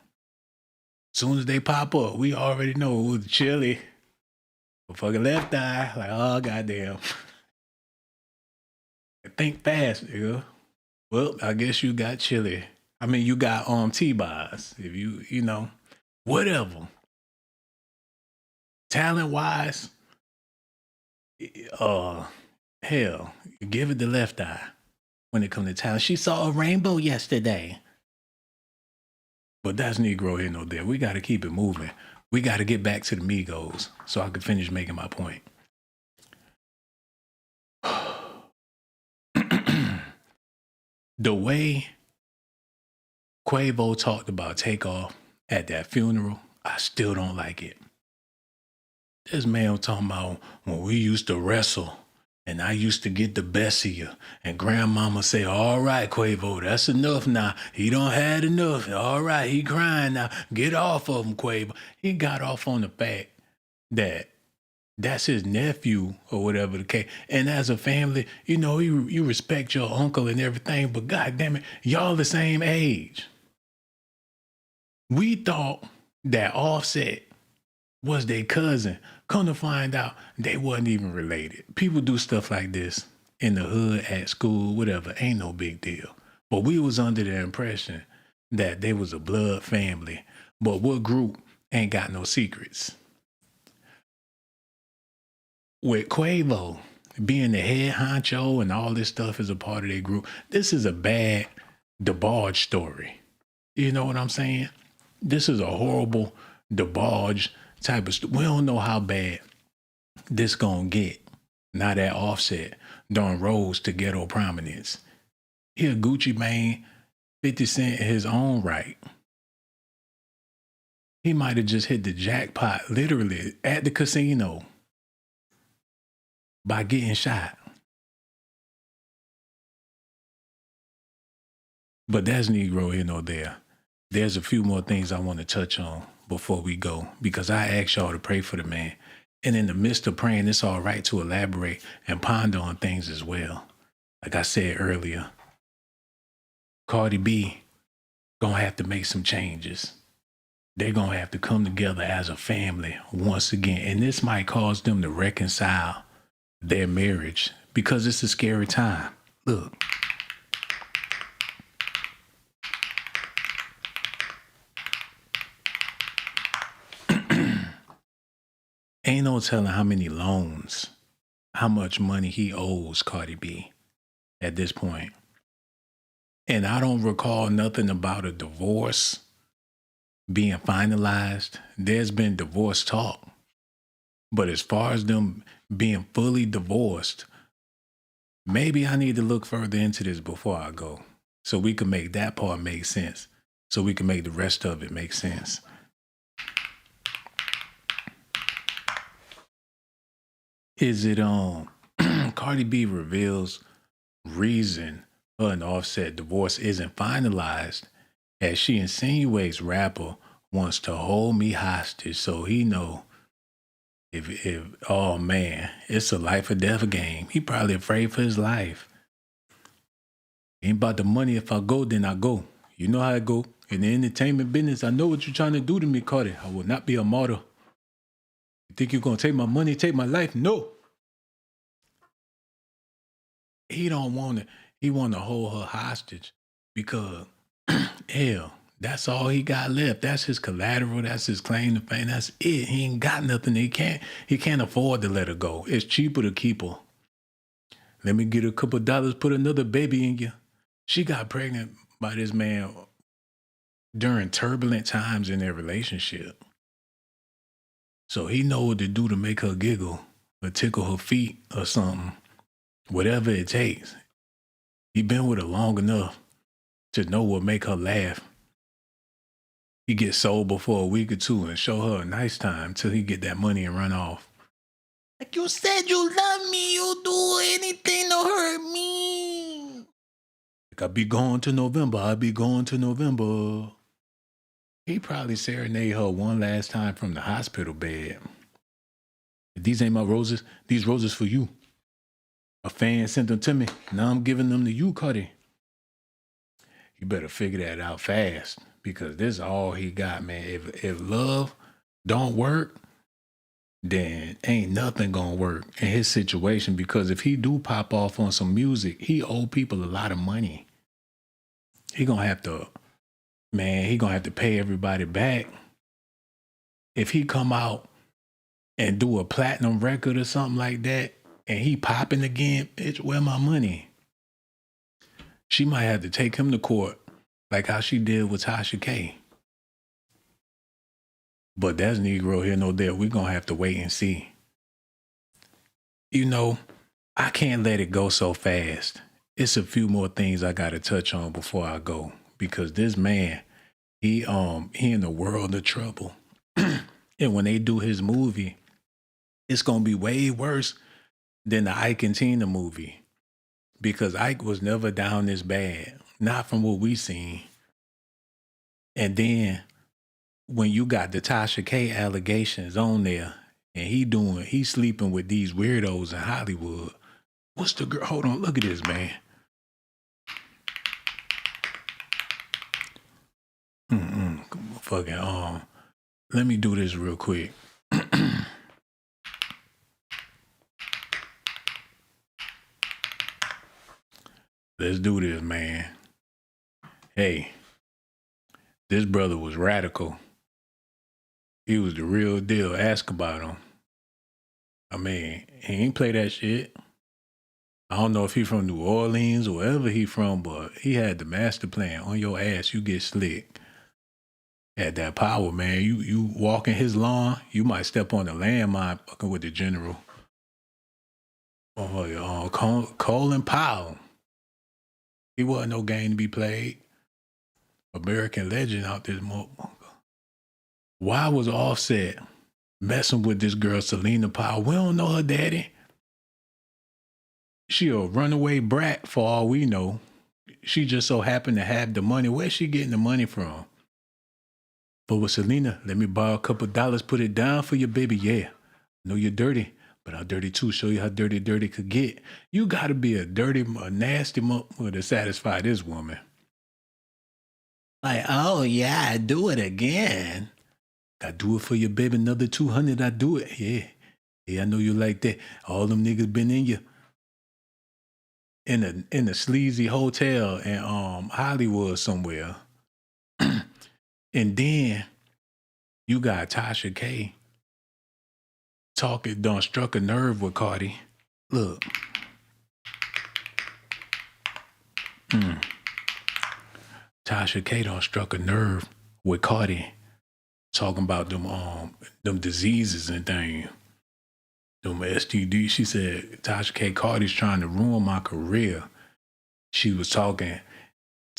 Soon as they pop up, we already know it was Chili. Fucking left eye, like, oh, goddamn. Think fast, nigga. Well, I guess you got Chili. I mean, you got T-Boz. If you know, whatever. Talent-wise, hell, you give it the left eye when it comes to talent. She saw a rainbow yesterday. But that's Negro here, no there. We got to keep it moving. We got to get back to the Migos so I can finish making my point. The way Quavo talked about Takeoff at that funeral, I still don't like it. This man was talking about when we used to wrestle And I used to get the best of you. And grandmama say, all right, Quavo, that's enough now. He don't had enough. All right, he crying now. Get off of him, Quavo. He got off on the fact that that's his nephew or whatever the case. And as a family, you know, you respect your uncle and everything, but God damn it, y'all the same age. We thought that Offset was their cousin. Come to find out, they wasn't even related. People do stuff like this in the hood, at school, whatever. Ain't no big deal. But we was under the impression that they was a blood family. But what group ain't got no secrets? With Quavo being the head honcho and all this stuff is a part of their group, this is a bad debauch story. You know what I'm saying? This is a horrible debauch type of we don't know how bad this gonna get. Now that Offset done rose to ghetto prominence. He a Gucci Mane, 50 Cent in his own right. He might have just hit the jackpot literally at the casino by getting shot. But that's Negro here nor there. There's a few more things I want to touch on before we go, because I asked y'all to pray for the man. And in the midst of praying, it's all right to elaborate and ponder on things as well. Like I said earlier, Cardi B gonna have to make some changes. They're gonna have to come together as a family once again. And this might cause them to reconcile their marriage, because it's a scary time. Look. Ain't no telling how many loans, how much money he owes Cardi B at this point. And I don't recall nothing about a divorce being finalized. There's been divorce talk. But as far as them being fully divorced, maybe I need to look further into this before I go, so we can make that part make sense, so we can make the rest of it make sense. Is it Cardi B reveals reason her and Offset divorce isn't finalized, as she insinuates rapper wants to hold me hostage, so he know if oh man, it's a life or death game. He probably afraid for his life. Ain't about the money. If I go, then I go. You know how it go. In the entertainment business, I know what you're trying to do to me, Cardi. I will not be a martyr. You think you're gonna take my money, take my life? No. He don't want it. He want to hold her hostage because, hell, that's all he got left. That's his collateral. That's his claim to fame. That's it. He ain't got nothing. He can't afford to let her go. It's cheaper to keep her. Let me get a couple dollars, put another baby in you. She got pregnant by this man during turbulent times in their relationship. So he know what to do to make her giggle or tickle her feet or something. Whatever it takes. He been with her long enough to know what make her laugh. He gets sober for a week or two and show her a nice time till he get that money and run off. Like you said you love me, you'll do anything to hurt me. Like I'll be going to November. He probably serenade her one last time from the hospital bed. These ain't my roses, these roses for you. A fan sent them to me. Now I'm giving them to you, Cardi. You better figure that out fast, because this is all he got, man. If love don't work, then ain't nothing gonna work in his situation, because if he do pop off on some music, he owe people a lot of money. He gonna have to pay everybody back. If he come out and do a platinum record or something like that, and he popping again, bitch, where my money? She might have to take him to court, like how she did with Tasha K. But that's Negro here, no there. We're going to have to wait and see. You know, I can't let it go so fast. It's a few more things I got to touch on before I go, because this man, he in a world of trouble. And when they do his movie, it's going to be way worse than the Ike and Tina movie, because Ike was never down this bad, not from what we seen. And then when you got the Tasha K allegations on there, and he's sleeping with these weirdos in Hollywood. What's the girl? Hold on, look at this, man. Fucking let me do this real quick. Let's do this, man. Hey, this brother was radical. He was the real deal. Ask about him. I mean, he ain't play that shit. I don't know if he from New Orleans or wherever he from, but he had the master plan. On your ass, you get slick. Had that power, man. You walking his lawn, you might step on the landmine fucking with the general. Colin Powell. He wasn't no game to be played. American legend out this motherfucker. Why was Offset messing with this girl, Celina Powell? We don't know her daddy. She a runaway brat for all we know. She just so happened to have the money. Where's she getting the money from? But with Celina, let me borrow a couple dollars, put it down for your baby. Yeah, I know you're dirty, but I'm dirty too. Show you how dirty could get. You gotta be a nasty motherfucker to satisfy this woman. Like, oh yeah, I do it again. I do it for your baby, another 200, I do it. Yeah, I know you like that. All them niggas been in you. In a sleazy hotel in Hollywood somewhere. And then you got Tasha K talking, done struck a nerve with Cardi. Look. Tasha K done struck a nerve with Cardi, talking about them diseases and things. Them STD. She said, Tasha K, Cardi's trying to ruin my career. She was talking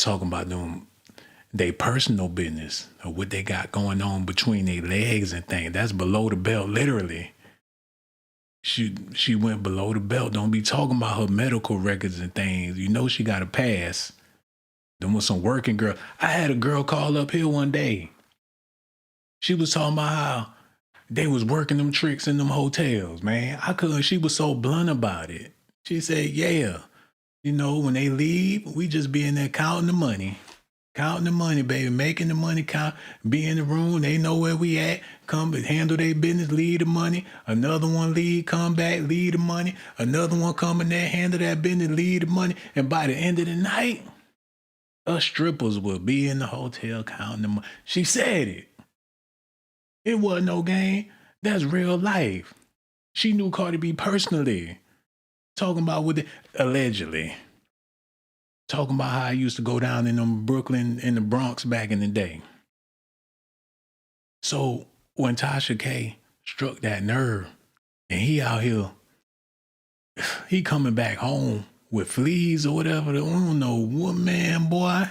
about them, they personal business, or what they got going on between their legs and things. That's below the belt, literally. She went below the belt. Don't be talking about her medical records and things. You know she got a pass. Them was some working girl. I had a girl call up here one day. She was talking about how they was working them tricks in them hotels, man. She was so blunt about it. She said, yeah, you know, when they leave, we just be in there counting the money. Counting the money, baby, making the money count, be in the room, they know where we at, come handle their business, leave the money, another one leave, come back, leave the money, another one come in there, handle that business, leave the money, and by the end of the night, us strippers will be in the hotel counting the money. She said it. It wasn't no game. That's real life. She knew Cardi B personally. Talking about allegedly. Talking about how I used to go down in them Brooklyn, in the Bronx back in the day. So when Tasha K struck that nerve, and he out here, he coming back home with fleas or whatever. We don't know what, man, boy.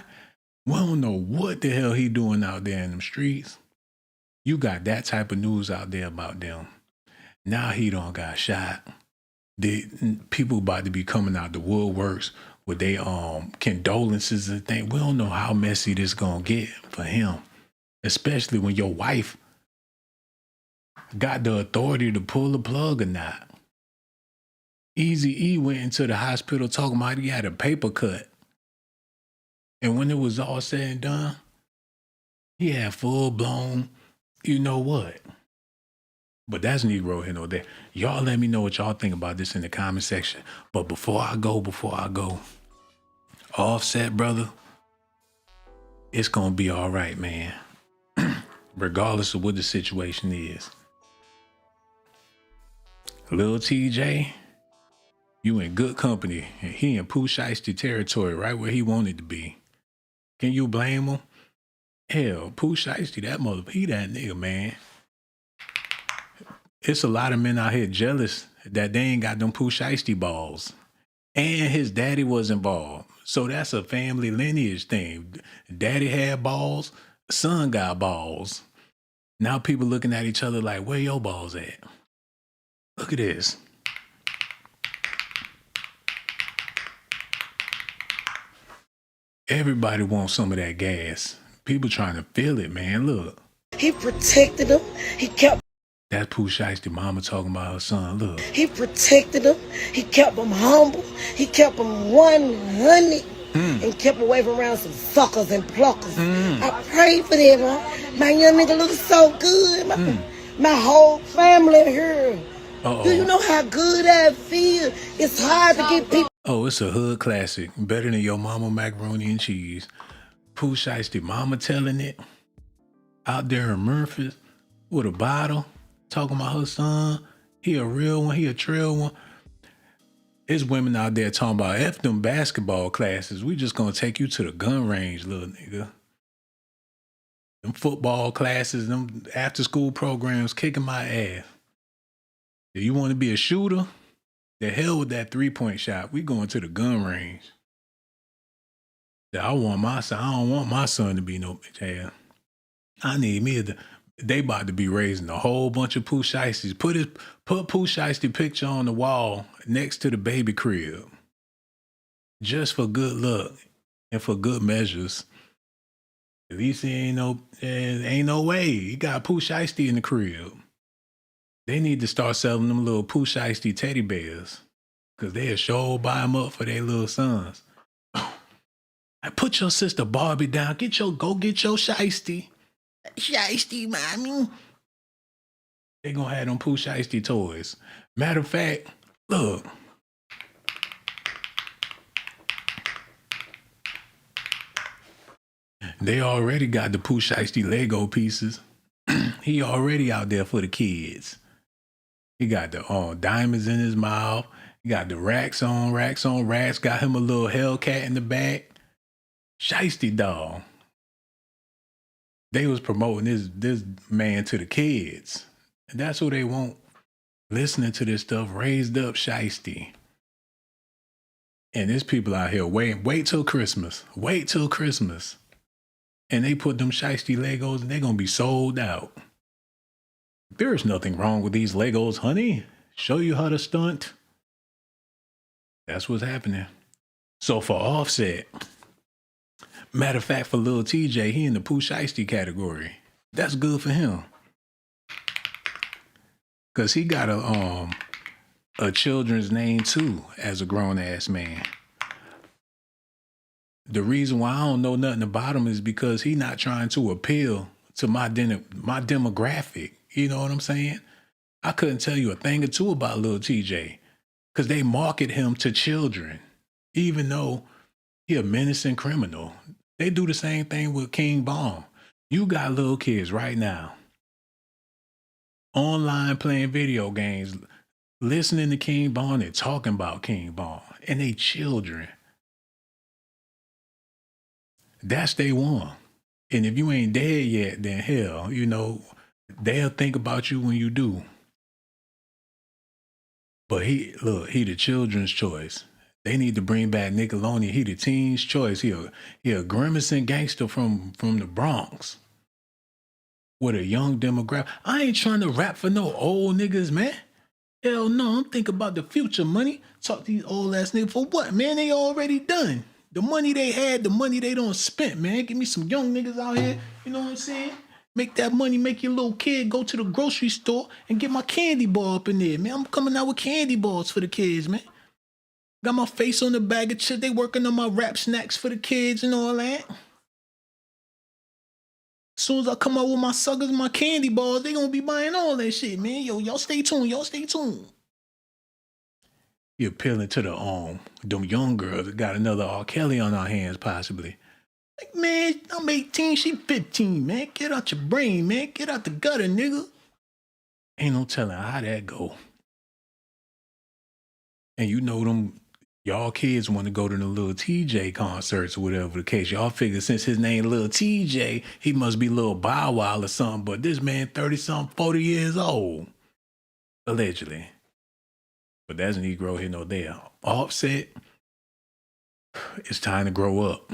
We don't know what the hell he doing out there in them streets. You got that type of news out there about them. Now he done got shot. People about to be coming out the woodworks with their condolences and things. We don't know how messy this gonna get for him, especially when your wife got the authority to pull the plug or not. Eazy-E went into the hospital talking about he had a paper cut. And when it was all said and done, he had full-blown, you know what. But that's Negro here or there. Y'all let me know what y'all think about this in the comment section. But before I go, Offset, brother, it's going to be all right, man. Regardless of what the situation is. Lil Tjay, you in good company. And he in Pooh Shiesty territory, right where he wanted to be. Can you blame him? Hell, Pooh Shiesty, he that nigga, man. It's a lot of men out here jealous that they ain't got them Pooh Shiesty balls. And his daddy was involved. So that's a family lineage thing. Daddy had balls, son got balls. Now people looking at each other like, where your balls at? Look at this. Everybody wants some of that gas. People trying to feel it, man. Look. He protected him. He kept. That's Pooh Shiesty mama talking about her son. Look. He protected him. He kept him humble. He kept him 100 and kept away from around some suckers and pluckers. I prayed for them. My young nigga looks so good. My whole family here. Do you know how good I feel? It's hard to get people. Oh, it's a hood classic. Better than your mama macaroni and cheese. Pooh Shiesty mama telling it. Out there in Memphis with a bottle. Talking about her son. He a real one. He a trail one. There's women out there talking about F them basketball classes. We just gonna take you to the gun range, little nigga. Them football classes, them after school programs kicking my ass. If you want to be a shooter, the hell with that 3-point shot. We going to the gun range. I want my son. I don't want my son to be no bitch ass. I need me they about to be raising a whole bunch of Pooh Shiesties. Put Pooh Shiesty picture on the wall next to the baby crib. Just for good luck and for good measures. At least ain't no way. You got Pooh Shiesty in the crib. They need to start selling them little Pooh Shiesty teddy bears. Cause they'll sure buy them up for their little sons. Put your sister Barbie down. Go get your Shiesty. Shiesty, mommy. They gonna have them Pooh Shiesty toys. Matter of fact, look. They already got the Pooh Shiesty Lego pieces. He already out there for the kids. He got the diamonds in his mouth. He got the racks on racks. Got him a little Hellcat in the back. Shiesty dog. They was promoting this man to the kids. And that's who they want listening to this stuff, raised up Shiesty. And there's people out here, wait till Christmas. Wait till Christmas. And they put them Shiesty Legos and they're going to be sold out. There's nothing wrong with these Legos, honey. Show you how to stunt. That's what's happening. So for Offset, matter of fact, for Lil Tjay, he in the Pooh Shiesty category. That's good for him. Cause he got a children's name too as a grown-ass man. The reason why I don't know nothing about him is because he not trying to appeal to my demographic. You know what I'm saying? I couldn't tell you a thing or two about Lil Tjay because they market him to children, even though he a menacing criminal. They do the same thing with King Bomb. You got little kids right now online playing video games, listening to King Bomb and talking about King Bomb, and they children. That's they one. And if you ain't dead yet, then hell, they'll think about you when you do. But he the children's choice. They need to bring back Nickelodeon. He the teen's choice. He a grimacing gangster from the Bronx with a young demographic. I ain't trying to rap for no old niggas, man. Hell no, I'm thinking about the future money. Talk to these old ass niggas for what, man? They already done. The money they had, the money they don't spent, man. Give me some young niggas out here, you know what I'm saying? Make that money, make your little kid go to the grocery store and get my candy bar up in there, man. I'm coming out with candy bars for the kids, man. Got my face on the bag of chips. They working on my rap snacks for the kids and all that. As soon as I come out with my suckers and my candy bars, they gonna be buying all that shit, man. Yo, y'all stay tuned. Y'all stay tuned. You're appealing to them young girls that got another R. Kelly on our hands, possibly. Like, man, I'm 18, she 15, man. Get out your brain, man. Get out the gutter, nigga. Ain't no telling how that go. And you know them, y'all kids want to go to the Lil Tjay concerts or whatever the case. Y'all figure since his name Lil Tjay, he must be Lil Bow Wow or something. But this man 30-something, 40 years old. Allegedly. But that's Negro here, no there. Offset, it's time to grow up.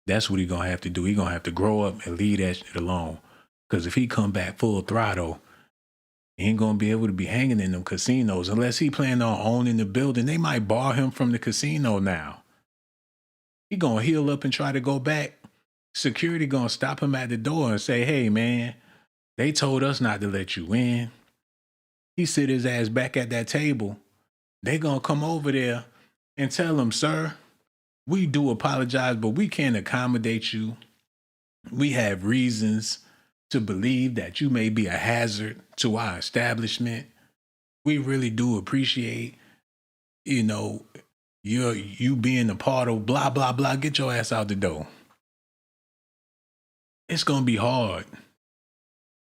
That's what he gonna have to do. He gonna have to grow up and leave that shit alone. Because if he come back full throttle, he ain't gonna be able to be hanging in them casinos unless he plan on owning the building. They might bar him from the casino now. He gonna heal up and try to go back. Security gonna stop him at the door and say, hey man, they told us not to let you in. He sit his ass back at that table. They gonna come over there and tell him, sir, we do apologize, but we can't accommodate you. We have reasons to believe that you may be a hazard to our establishment. We really do appreciate, you being a part of blah, blah, blah. Get your ass out the door. It's going to be hard.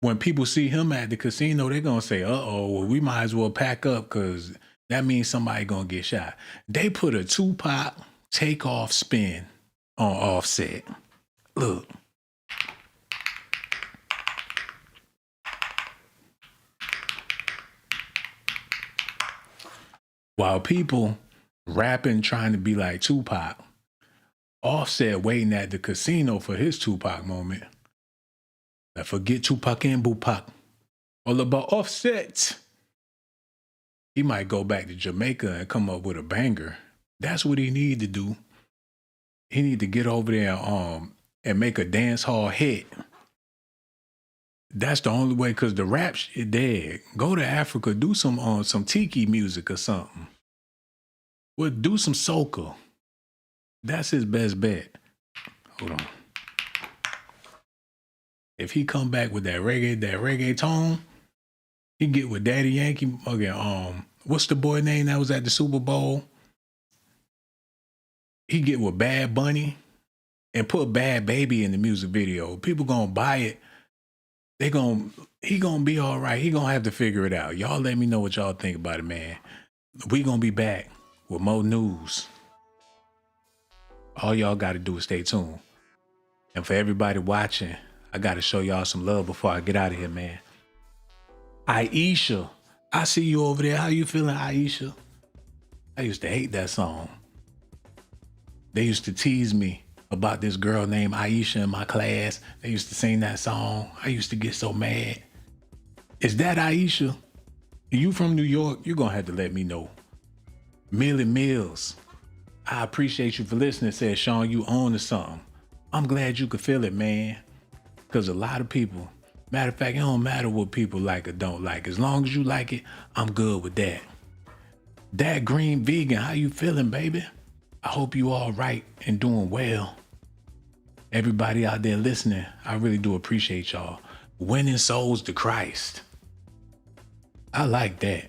When people see him at the casino, they're going to say, well, we might as well pack up because that means somebody going to get shot. They put a Tupac takeoff spin on Offset. Look. While people rapping, trying to be like Tupac, Offset waiting at the casino for his Tupac moment. Now forget Tupac and Bupac. All about Offset. He might go back to Jamaica and come up with a banger. That's what he need to do. He need to get over there and make a dance hall hit. That's the only way, because the rap shit dead. Go to Africa, do some tiki music or something. Well, do some soca. That's his best bet. Hold on. If he come back with that reggae tone, he get with Daddy Yankee. Okay, what's the boy name that was at the Super Bowl? He get with Bad Bunny and put Bad Baby in the music video. People gonna buy it. He gonna be all right. He gonna have to figure it out. Y'all let me know what y'all think about it, man. We gonna be back with more news. All y'all gotta do is stay tuned. And for everybody watching, I gotta show y'all some love before I get out of here, man. Aisha, I see you over there. How you feeling, Aisha? I used to hate that song. They used to tease me about this girl named Aisha in my class. They used to sing that song. I used to get so mad. Is that Aisha? Are you from New York? You're gonna have to let me know. Millie Mills, I appreciate you for listening. Said Sean, you on to something. I'm glad you could feel it, man. Because a lot of people, matter of fact, it don't matter what people like or don't like. As long as you like it, I'm good with that. That Green Vegan, how you feeling, baby? I hope you all right and doing well. Everybody out there listening, I really do appreciate y'all. Winning souls to Christ. I like that.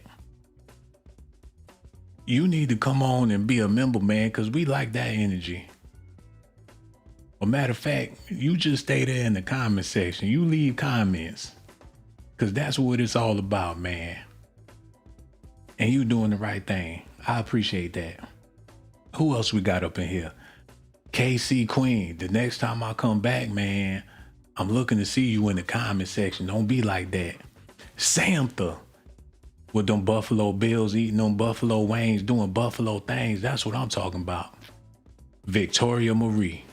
You need to come on and be a member, man, because we like that energy. A matter of fact, you just stay there in the comment section. You leave comments, because that's what it's all about, man. And you doing the right thing. I appreciate that. Who else we got up in here? KC Queen. The next time I come back, man, I'm looking to see you in the comment section. Don't be like that. Samantha. With them Buffalo Bills, eating them Buffalo wings, doing Buffalo things. That's what I'm talking about. Victoria Marie.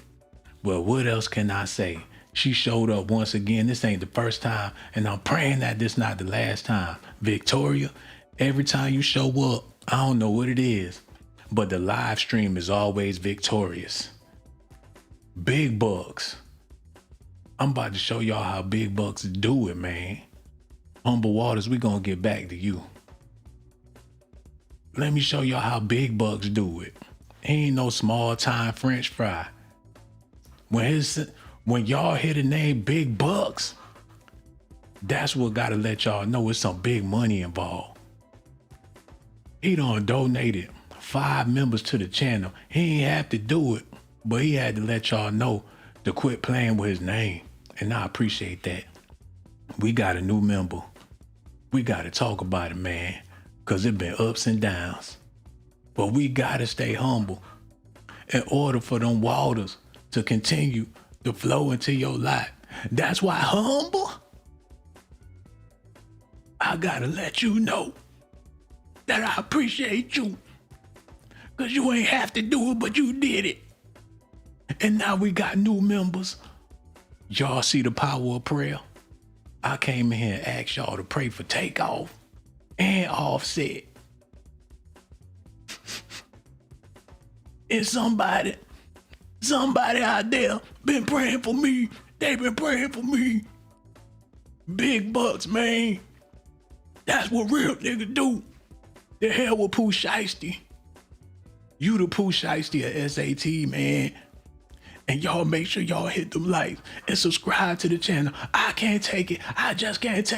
Well, what else can I say? She showed up once again. This ain't the first time, and I'm praying that this not the last time. Victoria, every time you show up, I don't know what it is, but the live stream is always victorious. Big Bucks. I'm about to show y'all how Big Bucks do it, man. Humble Waters, we gonna get back to you. Let me show y'all how Big Bucks do it. He ain't no small time French fry. When y'all hear the name Big Bucks, that's what gotta let y'all know it's some big money involved. He done donated 5 members to the channel. He ain't have to do it, but he had to let y'all know to quit playing with his name. And I appreciate that. We got a new member. We got to talk about it, man, because it been ups and downs. But we got to stay humble in order for them waters to continue to flow into your life. That's why humble, I got to let you know that I appreciate you, because you ain't have to do it, but you did it. And now we got new members. Y'all see the power of prayer? I came in here and asked y'all to pray for Takeoff and Offset. And somebody Somebody out there been praying for me. They been praying for me. Big bucks, man. That's what real niggas do. The hell with Pooh Shiesty. You the Pooh Shiesty of S.A.T, man. And y'all make sure y'all hit them likes and subscribe to the channel. I can't take it. I just can't take it.